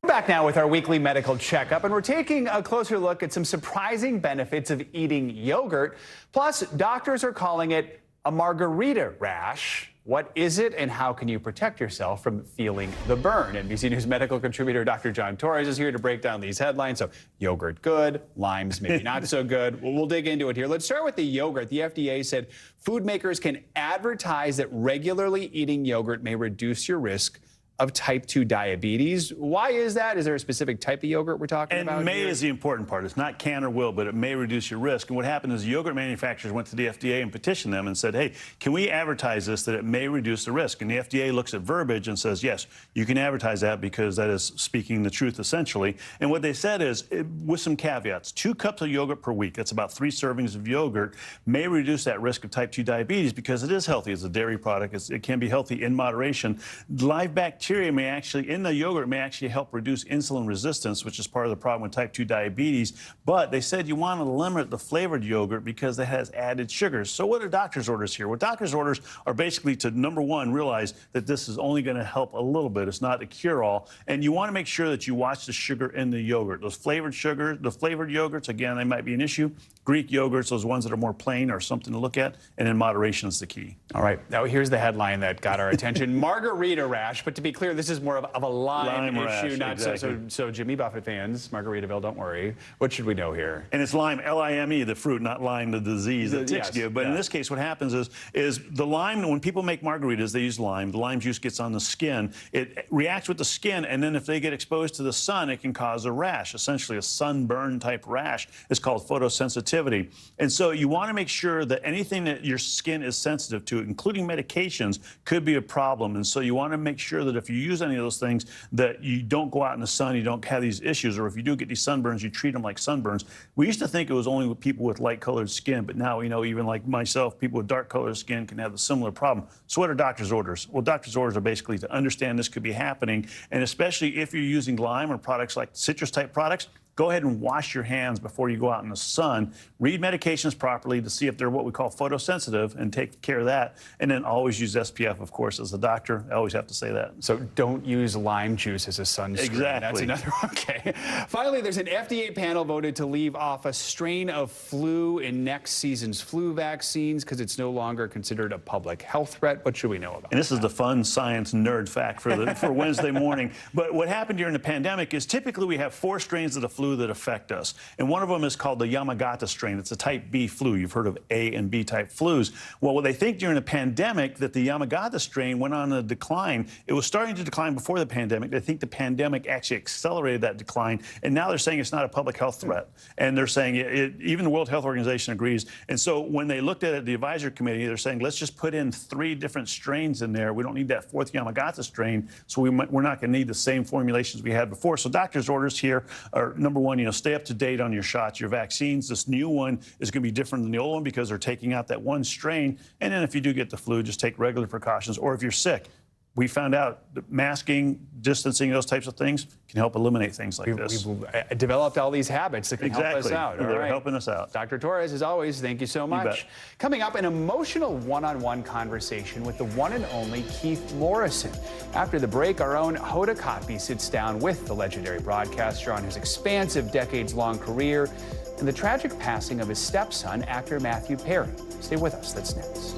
Back now with our weekly medical checkup, and we're taking a closer look at some surprising benefits of eating yogurt. Plus, doctors are calling it a margarita rash. What is it, and how can you protect yourself from feeling the burn? NBC News medical contributor Dr. John Torres is here to break down these headlines. So, yogurt good, limes maybe not so good. We'll dig into it here. Let's start with the yogurt. The FDA said food makers can advertise that regularly eating yogurt may reduce your risk of type 2 diabetes. Why is that? Is there a specific type of yogurt we're talking about? And may here? is the important part. It's not can or will, but it may reduce your risk. And what happened is yogurt manufacturers went to the FDA and petitioned them and said, hey, can we advertise this that it may reduce the risk? And the FDA looks at verbiage and says, yes, you can advertise that because that is speaking the truth, essentially. And what they said is, with some caveats, 2 cups of yogurt per week, that's about 3 servings of yogurt, may reduce that risk of type 2 diabetes because it is healthy. It's a dairy product. It can be healthy in moderation. Live bacteria may actually, in the yogurt, may actually help reduce insulin resistance, which is part of the problem with type 2 diabetes. But they said you want to limit the flavored yogurt because it has added sugars. So what are doctor's orders here? Well, doctor's orders are basically to, number one, realize that this is only going to help a little bit. It's not a cure-all. And you want to make sure that you watch the sugar in the yogurt. Those flavored sugars, the flavored yogurts, again, they might be an issue. Greek yogurts, those ones that are more plain, are something to look at. And then moderation is the key. All right. Now, here's the headline that got our attention. Margarita rash. But to be clear, this is more of a lime issue, rash, not exactly. so Jimmy Buffett fans, Margaritaville, don't worry. What should we know here? And it's lime, L-I-M-E, the fruit, not lime, the disease that ticks give. But in this case, what happens is the lime, when people make margaritas, they use lime. The lime juice gets on the skin. It reacts with the skin, and then if they get exposed to the sun, it can cause a rash, essentially a sunburn type rash. It's called photosensitivity. And so you want to make sure that anything that your skin is sensitive to, including medications, could be a problem. And so you want to make sure that if you use any of those things, that you don't go out in the sun, you don't have these issues, or if you do get these sunburns, you treat them like sunburns. We used to think it was only with people with light-colored skin, but now we know even like myself, people with dark-colored skin can have a similar problem. So what are doctor's orders? Well, doctor's orders are basically to understand this could be happening, and especially if you're using lime or products like citrus-type products, go ahead and wash your hands before you go out in the sun. Read medications properly to see if they're what we call photosensitive and take care of that. And then always use SPF, of course, as a doctor. I always have to say that. So don't use lime juice as a sunscreen. Exactly. That's another, okay. Finally, there's an FDA panel voted to leave off a strain of flu in next season's flu vaccines because it's no longer considered a public health threat. What should we know about And this is the fun science nerd fact for Wednesday morning. But what happened during the pandemic is typically we have 4 strains of the flu that affect us. And one of them is called the Yamagata strain. It's a type B flu. You've heard of A and B type flus. Well, what they think during the pandemic that the Yamagata strain went on a decline. It was starting to decline before the pandemic. They think the pandemic actually accelerated that decline. And now they're saying it's not a public health threat. And they're saying even the World Health Organization agrees. And so when they looked at it, the advisory committee, they're saying, let's just put in 3 different strains in there. We don't need that 4th Yamagata strain. So we're not going to need the same formulations we had before. So doctor's orders here are, number one, stay up to date on your shots, your vaccines. This new one is going to be different than the old one because they're taking out that one strain. And then if you do get the flu, just take regular precautions. Or if you're sick, we found out that masking, distancing, those types of things can help eliminate things like this. We've developed all these habits that can help us out. They're helping us out. Dr. Torres, as always, thank you so much. Coming up, an emotional one-on-one conversation with the one and only Keith Morrison. After the break, our own Hoda Kotb sits down with the legendary broadcaster on his expansive decades-long career and the tragic passing of his stepson, actor Matthew Perry. Stay with us. That's next.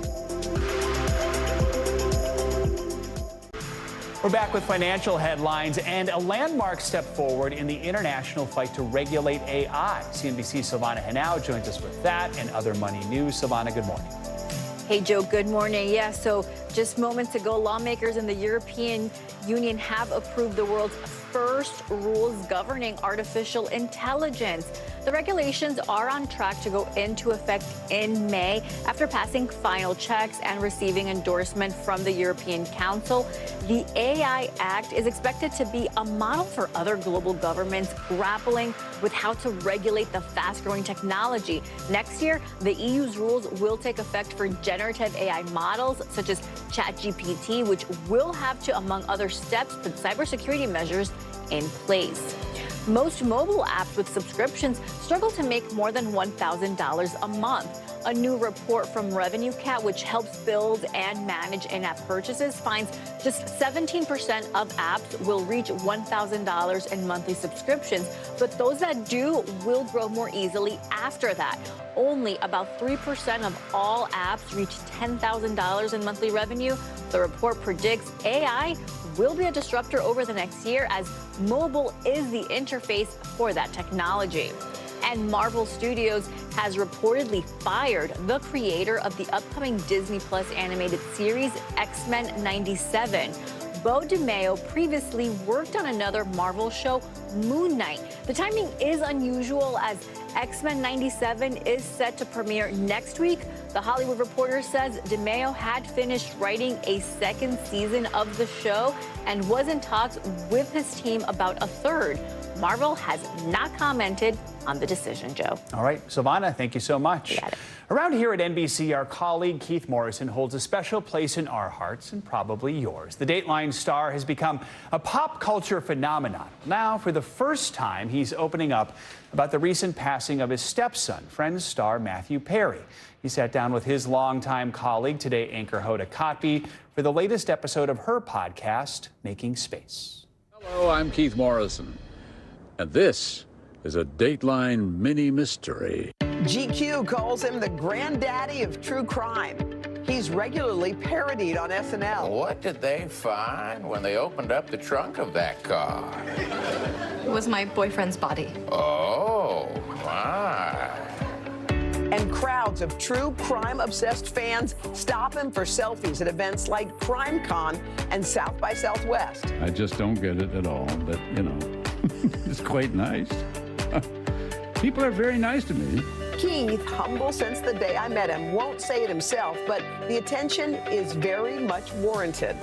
We're back with financial headlines and a landmark step forward in the international fight to regulate AI. CNBC's Silvana Henao joins us with that and other money news. Silvana, good morning. Hey, Joe, good morning. Yeah, so just moments ago, lawmakers in the European Union have approved the world's first rules governing artificial intelligence. The regulations are on track to go into effect in May after passing final checks and receiving endorsement from the European Council. The AI Act is expected to be a model for other global governments grappling with how to regulate the fast-growing technology. Next year, the EU's rules will take effect for generative AI models such as ChatGPT, which will have to, among other steps, put cybersecurity measures in place. Most mobile apps with subscriptions struggle to make more than $1,000 a month. A new report from RevenueCat, which helps build and manage in-app purchases, finds just 17% of apps will reach $1,000 in monthly subscriptions, but those that do will grow more easily after that. Only about 3% of all apps reach $10,000 in monthly revenue. The report predicts AI will be a disruptor over the next year as mobile is the interface for that technology. And Marvel Studios has reportedly fired the creator of the upcoming Disney Plus animated series X-Men 97. Bo DeMeo previously worked on another Marvel show, Moon Knight. The timing is unusual as X-Men 97 is set to premiere next week. The Hollywood Reporter says DeMeo had finished writing a second season of the show and was in talks with his team about a third. Marvel has not commented on the decision, Joe. All right, Silvana, thank you so much. Around here at NBC, our colleague Keith Morrison holds a special place in our hearts and probably yours. The Dateline star has become a pop culture phenomenon. Now, for the first time, he's opening up about the recent passing of his stepson, Friends star Matthew Perry. He sat down with his longtime colleague, Today anchor Hoda Kotb, for the latest episode of her podcast, Making Space. Hello, I'm Keith Morrison, and this is a Dateline mini mystery. GQ calls him the granddaddy of true crime. He's regularly parodied on SNL. What did they find when they opened up the trunk of that car? It was my boyfriend's body. Oh, my. And crowds of true crime-obsessed fans stop him for selfies at events like CrimeCon and South by Southwest. I just don't get it at all, but, you know, it's quite nice. People are very nice to me. Keith, humble since the day I met him, won't say it himself, but the attention is very much warranted.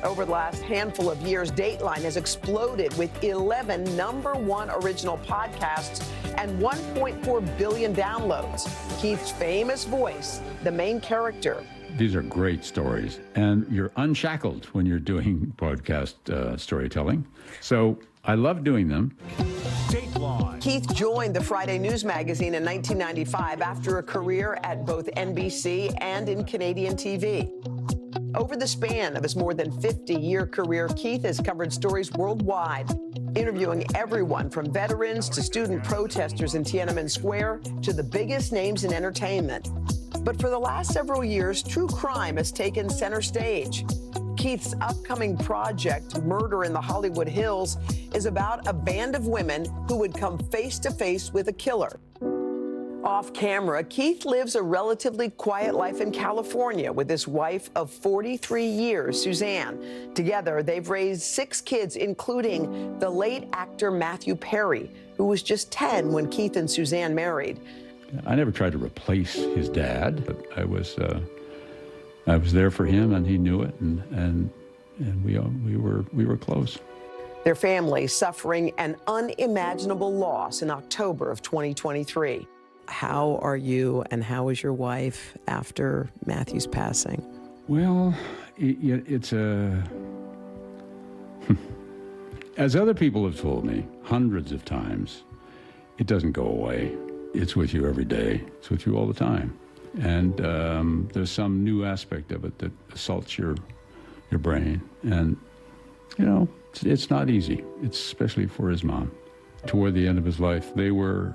Over the last handful of years, Dateline has exploded with 11 #1 original podcasts and 1.4 billion downloads. Keith's famous voice, the main character. These are great stories, and you're unshackled when you're doing podcast storytelling. So I love doing them. Dateline. Keith joined the Friday News magazine in 1995 after a career at both NBC and in Canadian TV. Over the span of his more than 50-year career, Keith has covered stories worldwide, interviewing everyone from veterans to student protesters in Tiananmen Square to the biggest names in entertainment. But for the last several years, true crime has taken center stage. Keith's upcoming project, Murder in the Hollywood Hills, is about a band of women who would come face to face with a killer. Off camera, Keith lives a relatively quiet life in California with his wife of 43 years, Suzanne. Together, they've raised 6 kids, including the late actor Matthew Perry, who was just 10 when Keith and Suzanne married. I never tried to replace his dad, but I was there for him, and he knew it, and we were close. Their family suffering an unimaginable loss in October of 2023. How are you and how is your wife after Matthew's passing? Well, it's a... As other people have told me hundreds of times, it doesn't go away. It's with you every day. It's with you all the time. And there's some new aspect of it that assaults your brain. And, you know, it's not easy. It's especially for his mom. Toward the end of his life, they were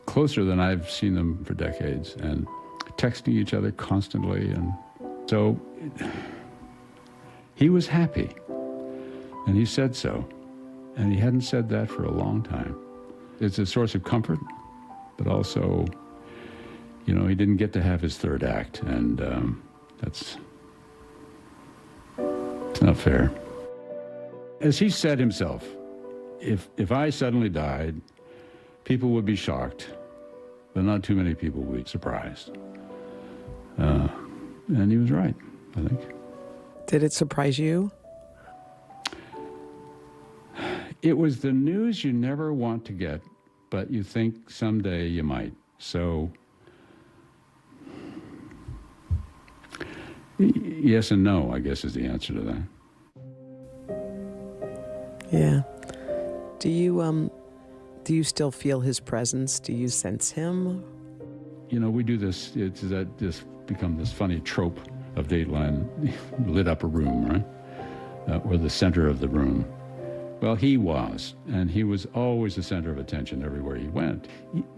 closer than I've seen them for decades, and texting each other constantly. And so he was happy. And he said so. And he hadn't said that for a long time. It's a source of comfort, but also, you know, he didn't get to have his third act, and it's not fair. As he said himself, if I suddenly died, people would be shocked, but not too many people would be surprised. And he was right, I think. Did it surprise you? It was the news you never want to get, but you think someday you might. So, yes and no, I guess, is the answer to that. Yeah. Do you still feel his presence? Do you sense him? You know, we do this, it's that this become this funny trope of Dateline, lit up a room, right? Or the center of the room. Well, he was, and he was always the center of attention everywhere he went.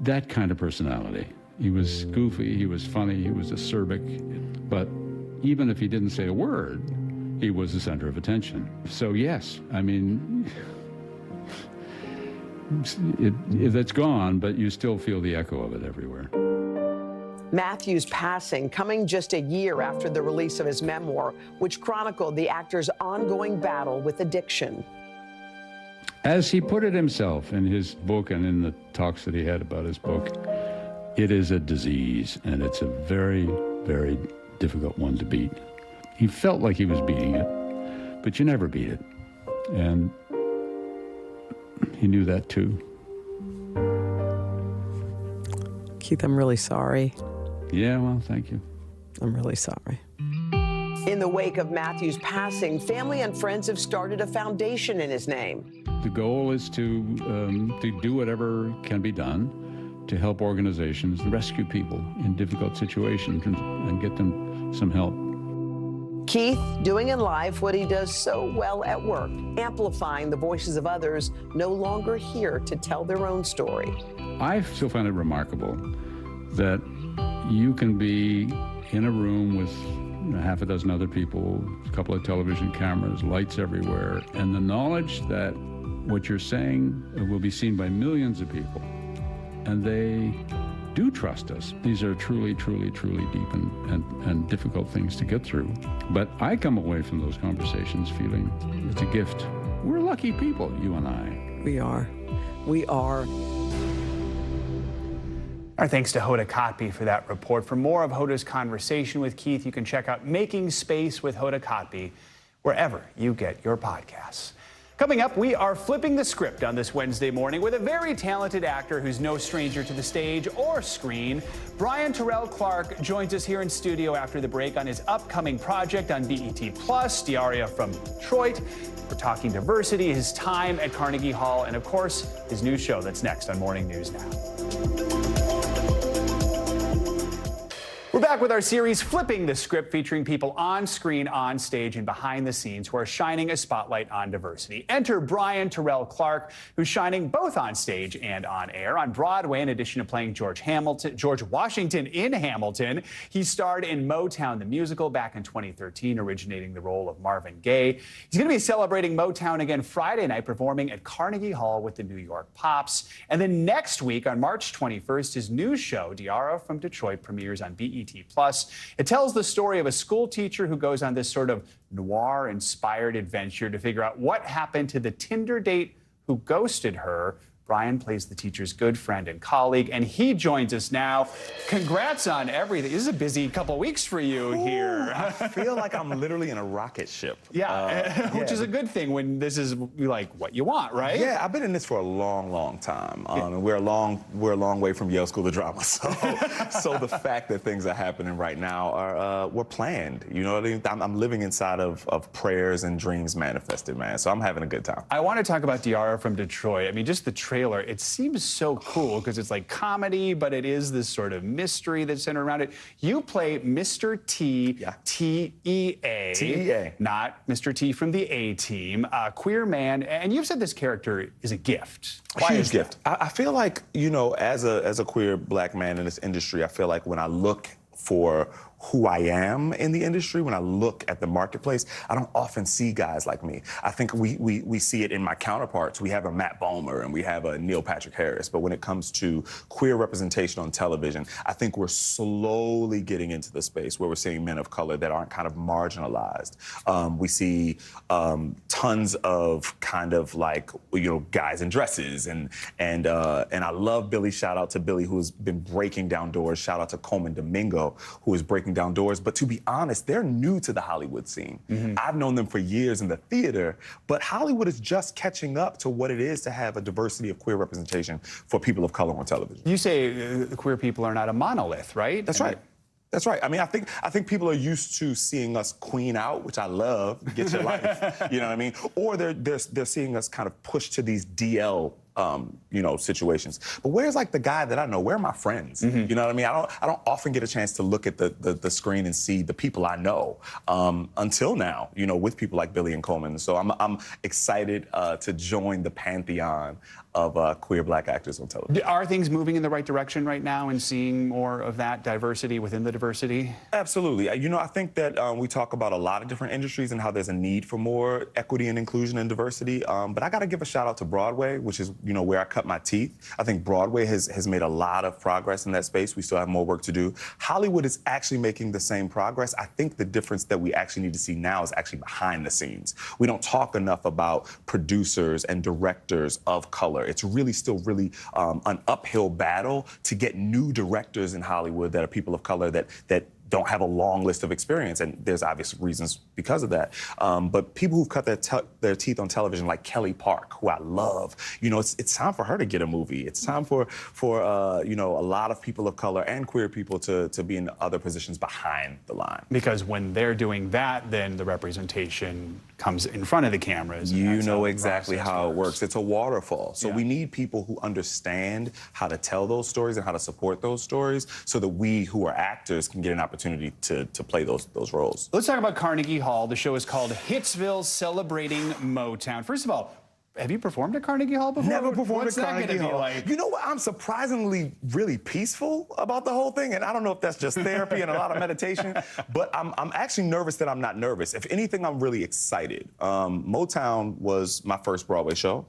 That kind of personality. He was goofy, he was funny, he was acerbic, but even if he didn't say a word, he was the center of attention. So yes, I mean, it's gone, but you still feel the echo of it everywhere. Matthew's passing coming just a year after the release of his memoir, which chronicled the actor's ongoing battle with addiction. As he put it himself in his book and in the talks that he had about his book, it is a disease, and it's a very, very difficult one to beat. He felt like he was beating it, but you never beat it. And he knew that too. Keith, I'm really sorry. Yeah, well, thank you. I'm really sorry. In the wake of Matthew's passing, family and friends have started a foundation in his name. The goal is to do whatever can be done to help organizations rescue people in difficult situations and get them some help. Keith doing in life what he does so well at work, amplifying the voices of others no longer here to tell their own story. I still find it remarkable that you can be in a room with half a dozen other people, a couple of television cameras, lights everywhere, and the knowledge that what you're saying will be seen by millions of people, and they do trust us. These are truly, truly, truly deep and difficult things to get through. But I come away from those conversations feeling it's a gift. We're lucky people, you and I. We are. We are. Our thanks to Hoda Kotb for that report. For more of Hoda's conversation with Keith, you can check out Making Space with Hoda Kotb wherever you get your podcasts. Coming up, we are flipping the script on this Wednesday morning with a very talented actor who's no stranger to the stage or screen. Brian Terrell Clark joins us here in studio after the break on his upcoming project on BET+, Diaria from Detroit. We're talking diversity, his time at Carnegie Hall, and of course, his new show that's next on Morning News Now. We're back with our series Flipping the Script, featuring people on screen, on stage, and behind the scenes who are shining a spotlight on diversity. Enter Brian Terrell Clark, who's shining both on stage and on air. On Broadway, in addition to playing George Washington in Hamilton, he starred in Motown the Musical back in 2013, originating the role of Marvin Gaye. He's going to be celebrating Motown again Friday night, performing at Carnegie Hall with the New York Pops. And then next week, on March 21st, his new show, Diaria from Detroit, premieres on BET+. It tells the story of a school teacher who goes on this sort of noir-inspired adventure to figure out what happened to the Tinder date who ghosted her. Brian plays the teacher's good friend and colleague, and he joins us now. Congrats on everything. This is a busy couple weeks for you here. I feel like I'm literally in a rocket ship. Yeah, which is a good thing when this is like what you want, right? Yeah, I've been in this for a long, long time. And we're a long way from Yale School of Drama. So the fact that things are happening right now were planned. You know what I mean? I'm living inside of prayers and dreams manifested, man. So I'm having a good time. I want to talk about Diaria from Detroit. I mean, just the trailer, it seems so cool because it's like comedy, but it is this sort of mystery that's centered around it. You play Mr. T, T-E-A. T-E-A. Not Mr. T from the A-Team, a queer man, and you've said this character is a gift. Why is gift? I feel like, you know, as a queer black man in this industry, I feel like when I look for who I am in the industry, when I look at the marketplace, I don't often see guys like me. I think we see it in my counterparts. We have a Matt Bomer and we have a Neil Patrick Harris. But when it comes to queer representation on television, I think we're slowly getting into the space where we're seeing men of color that aren't kind of marginalized. We see tons of kind of like, guys in dresses. And I love Billy. Shout out to Billy, who's been breaking down doors. Shout out to Coleman Domingo, who is breaking down doors. But to be honest, they're new to the Hollywood scene. I've known them for years in the theater, but Hollywood is just catching up to what it is to have a diversity of queer representation for people of color on television. You say queer people are not a monolith, right? That's right. That's right. I mean, I think people are used to seeing us queen out, which I love. Get your life. You know what I mean? Or they're seeing us kind of push to these DL situations. But where's like the guy that I know? Where are my friends? You know what I mean? I don't often get a chance to look at the screen and see the people I know until now, with people like Billy and Coleman. So I'm excited to join the pantheon of queer Black actors on television. Are things moving in the right direction right now and seeing more of that diversity within the diversity? Absolutely. I think that we talk about a lot of different industries and how there's a need for more equity and inclusion and diversity. But I got to give a shout out to Broadway, which is where I cut my teeth. I think Broadway has made a lot of progress in that space. We still have more work to do. Hollywood is actually making the same progress. I think the difference that we actually need to see now is actually behind the scenes. We don't talk enough about producers and directors of color. It's really still an uphill battle to get new directors in Hollywood that are people of color that don't have a long list of experience, and there's obvious reasons because of that. But people who've cut their teeth on television, like Kelly Park, who I love, it's time for her to get a movie. It's time for a lot of people of color and queer people to be in other positions behind the line. Because when they're doing that, then the representation comes in front of the cameras. You know exactly how it works. It's a waterfall. So we need people who understand how to tell those stories and how to support those stories so that we who are actors can get an opportunity to play those roles. Let's talk about Carnegie Hall. The show is called Hitsville Celebrating Motown. First of all, have you performed at Carnegie Hall before? Never performed at Carnegie Hall. Like? You know what? I'm surprisingly really peaceful about the whole thing, and I don't know if that's just therapy and a lot of meditation, but I'm actually nervous that I'm not nervous. If anything, I'm really excited. Motown was my first Broadway show,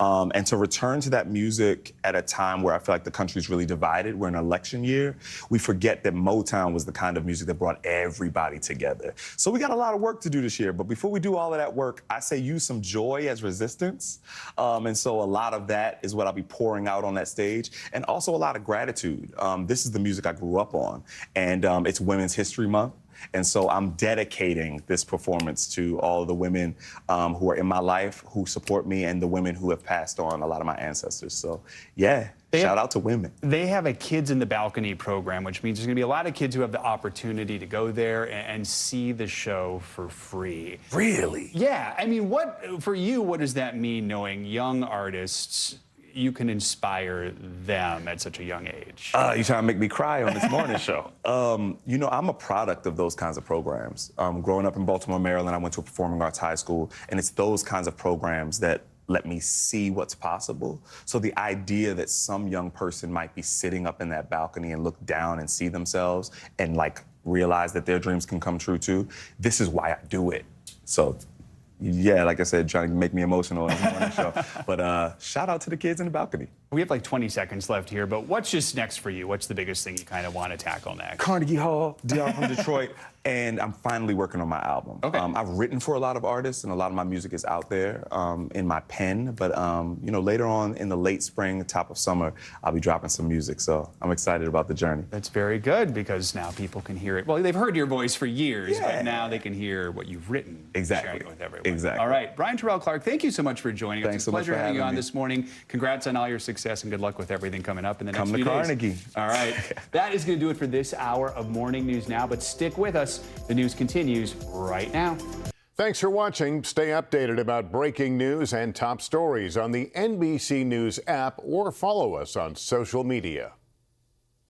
and to return to that music at a time where I feel like the country's really divided, we're in an election year, we forget that Motown was the kind of music that brought everybody together. So we got a lot of work to do this year, but before we do all of that work, I say use some joy as resistance. And so a lot of that is what I'll be pouring out on that stage, and also a lot of gratitude. This is the music I grew up on, and it's Women's History Month. And so I'm dedicating this performance to all of the women who are in my life, who support me, and the women who have passed on, a lot of my ancestors. So, yeah. Shout out to women. They have a Kids in the Balcony program, which means there's going to be a lot of kids who have the opportunity to go there and see the show for free. Really? Yeah. I mean, for you, what does that mean, knowing young artists, you can inspire them at such a young age? You're trying to make me cry on this morning show. I'm a product of those kinds of programs. Growing up in Baltimore, Maryland, I went to a performing arts high school, and it's those kinds of programs that let me see what's possible. So the idea that some young person might be sitting up in that balcony and look down and see themselves and like realize that their dreams can come true too, this is why I do it. So yeah, like I said, trying to make me emotional on the morning show. But shout out to the kids in the balcony. We have like 20 seconds left here, but what's just next for you? What's the biggest thing you kind of want to tackle next? Carnegie Hall, Dion from Detroit, and I'm finally working on my album. Okay. I've written for a lot of artists, and a lot of my music is out there in my pen. But later on in the late spring, top of summer, I'll be dropping some music. So I'm excited about the journey. That's very good, because now people can hear it. Well, they've heard your voice for years, but now they can hear what you've written. Exactly. Sharing it with everyone. Exactly. All right, Brian Terrell Clark, thank you so much for joining us. Thanks It's a so much pleasure for having you on me. this morning. Congrats on all your success, and good luck with everything coming up in the next Come few to days. Carnegie. All right. That is going to do it for this hour of Morning News Now, but stick with us. The news continues right now. Thanks for watching. Stay updated about breaking news and top stories on the NBC News app, or follow us on social media.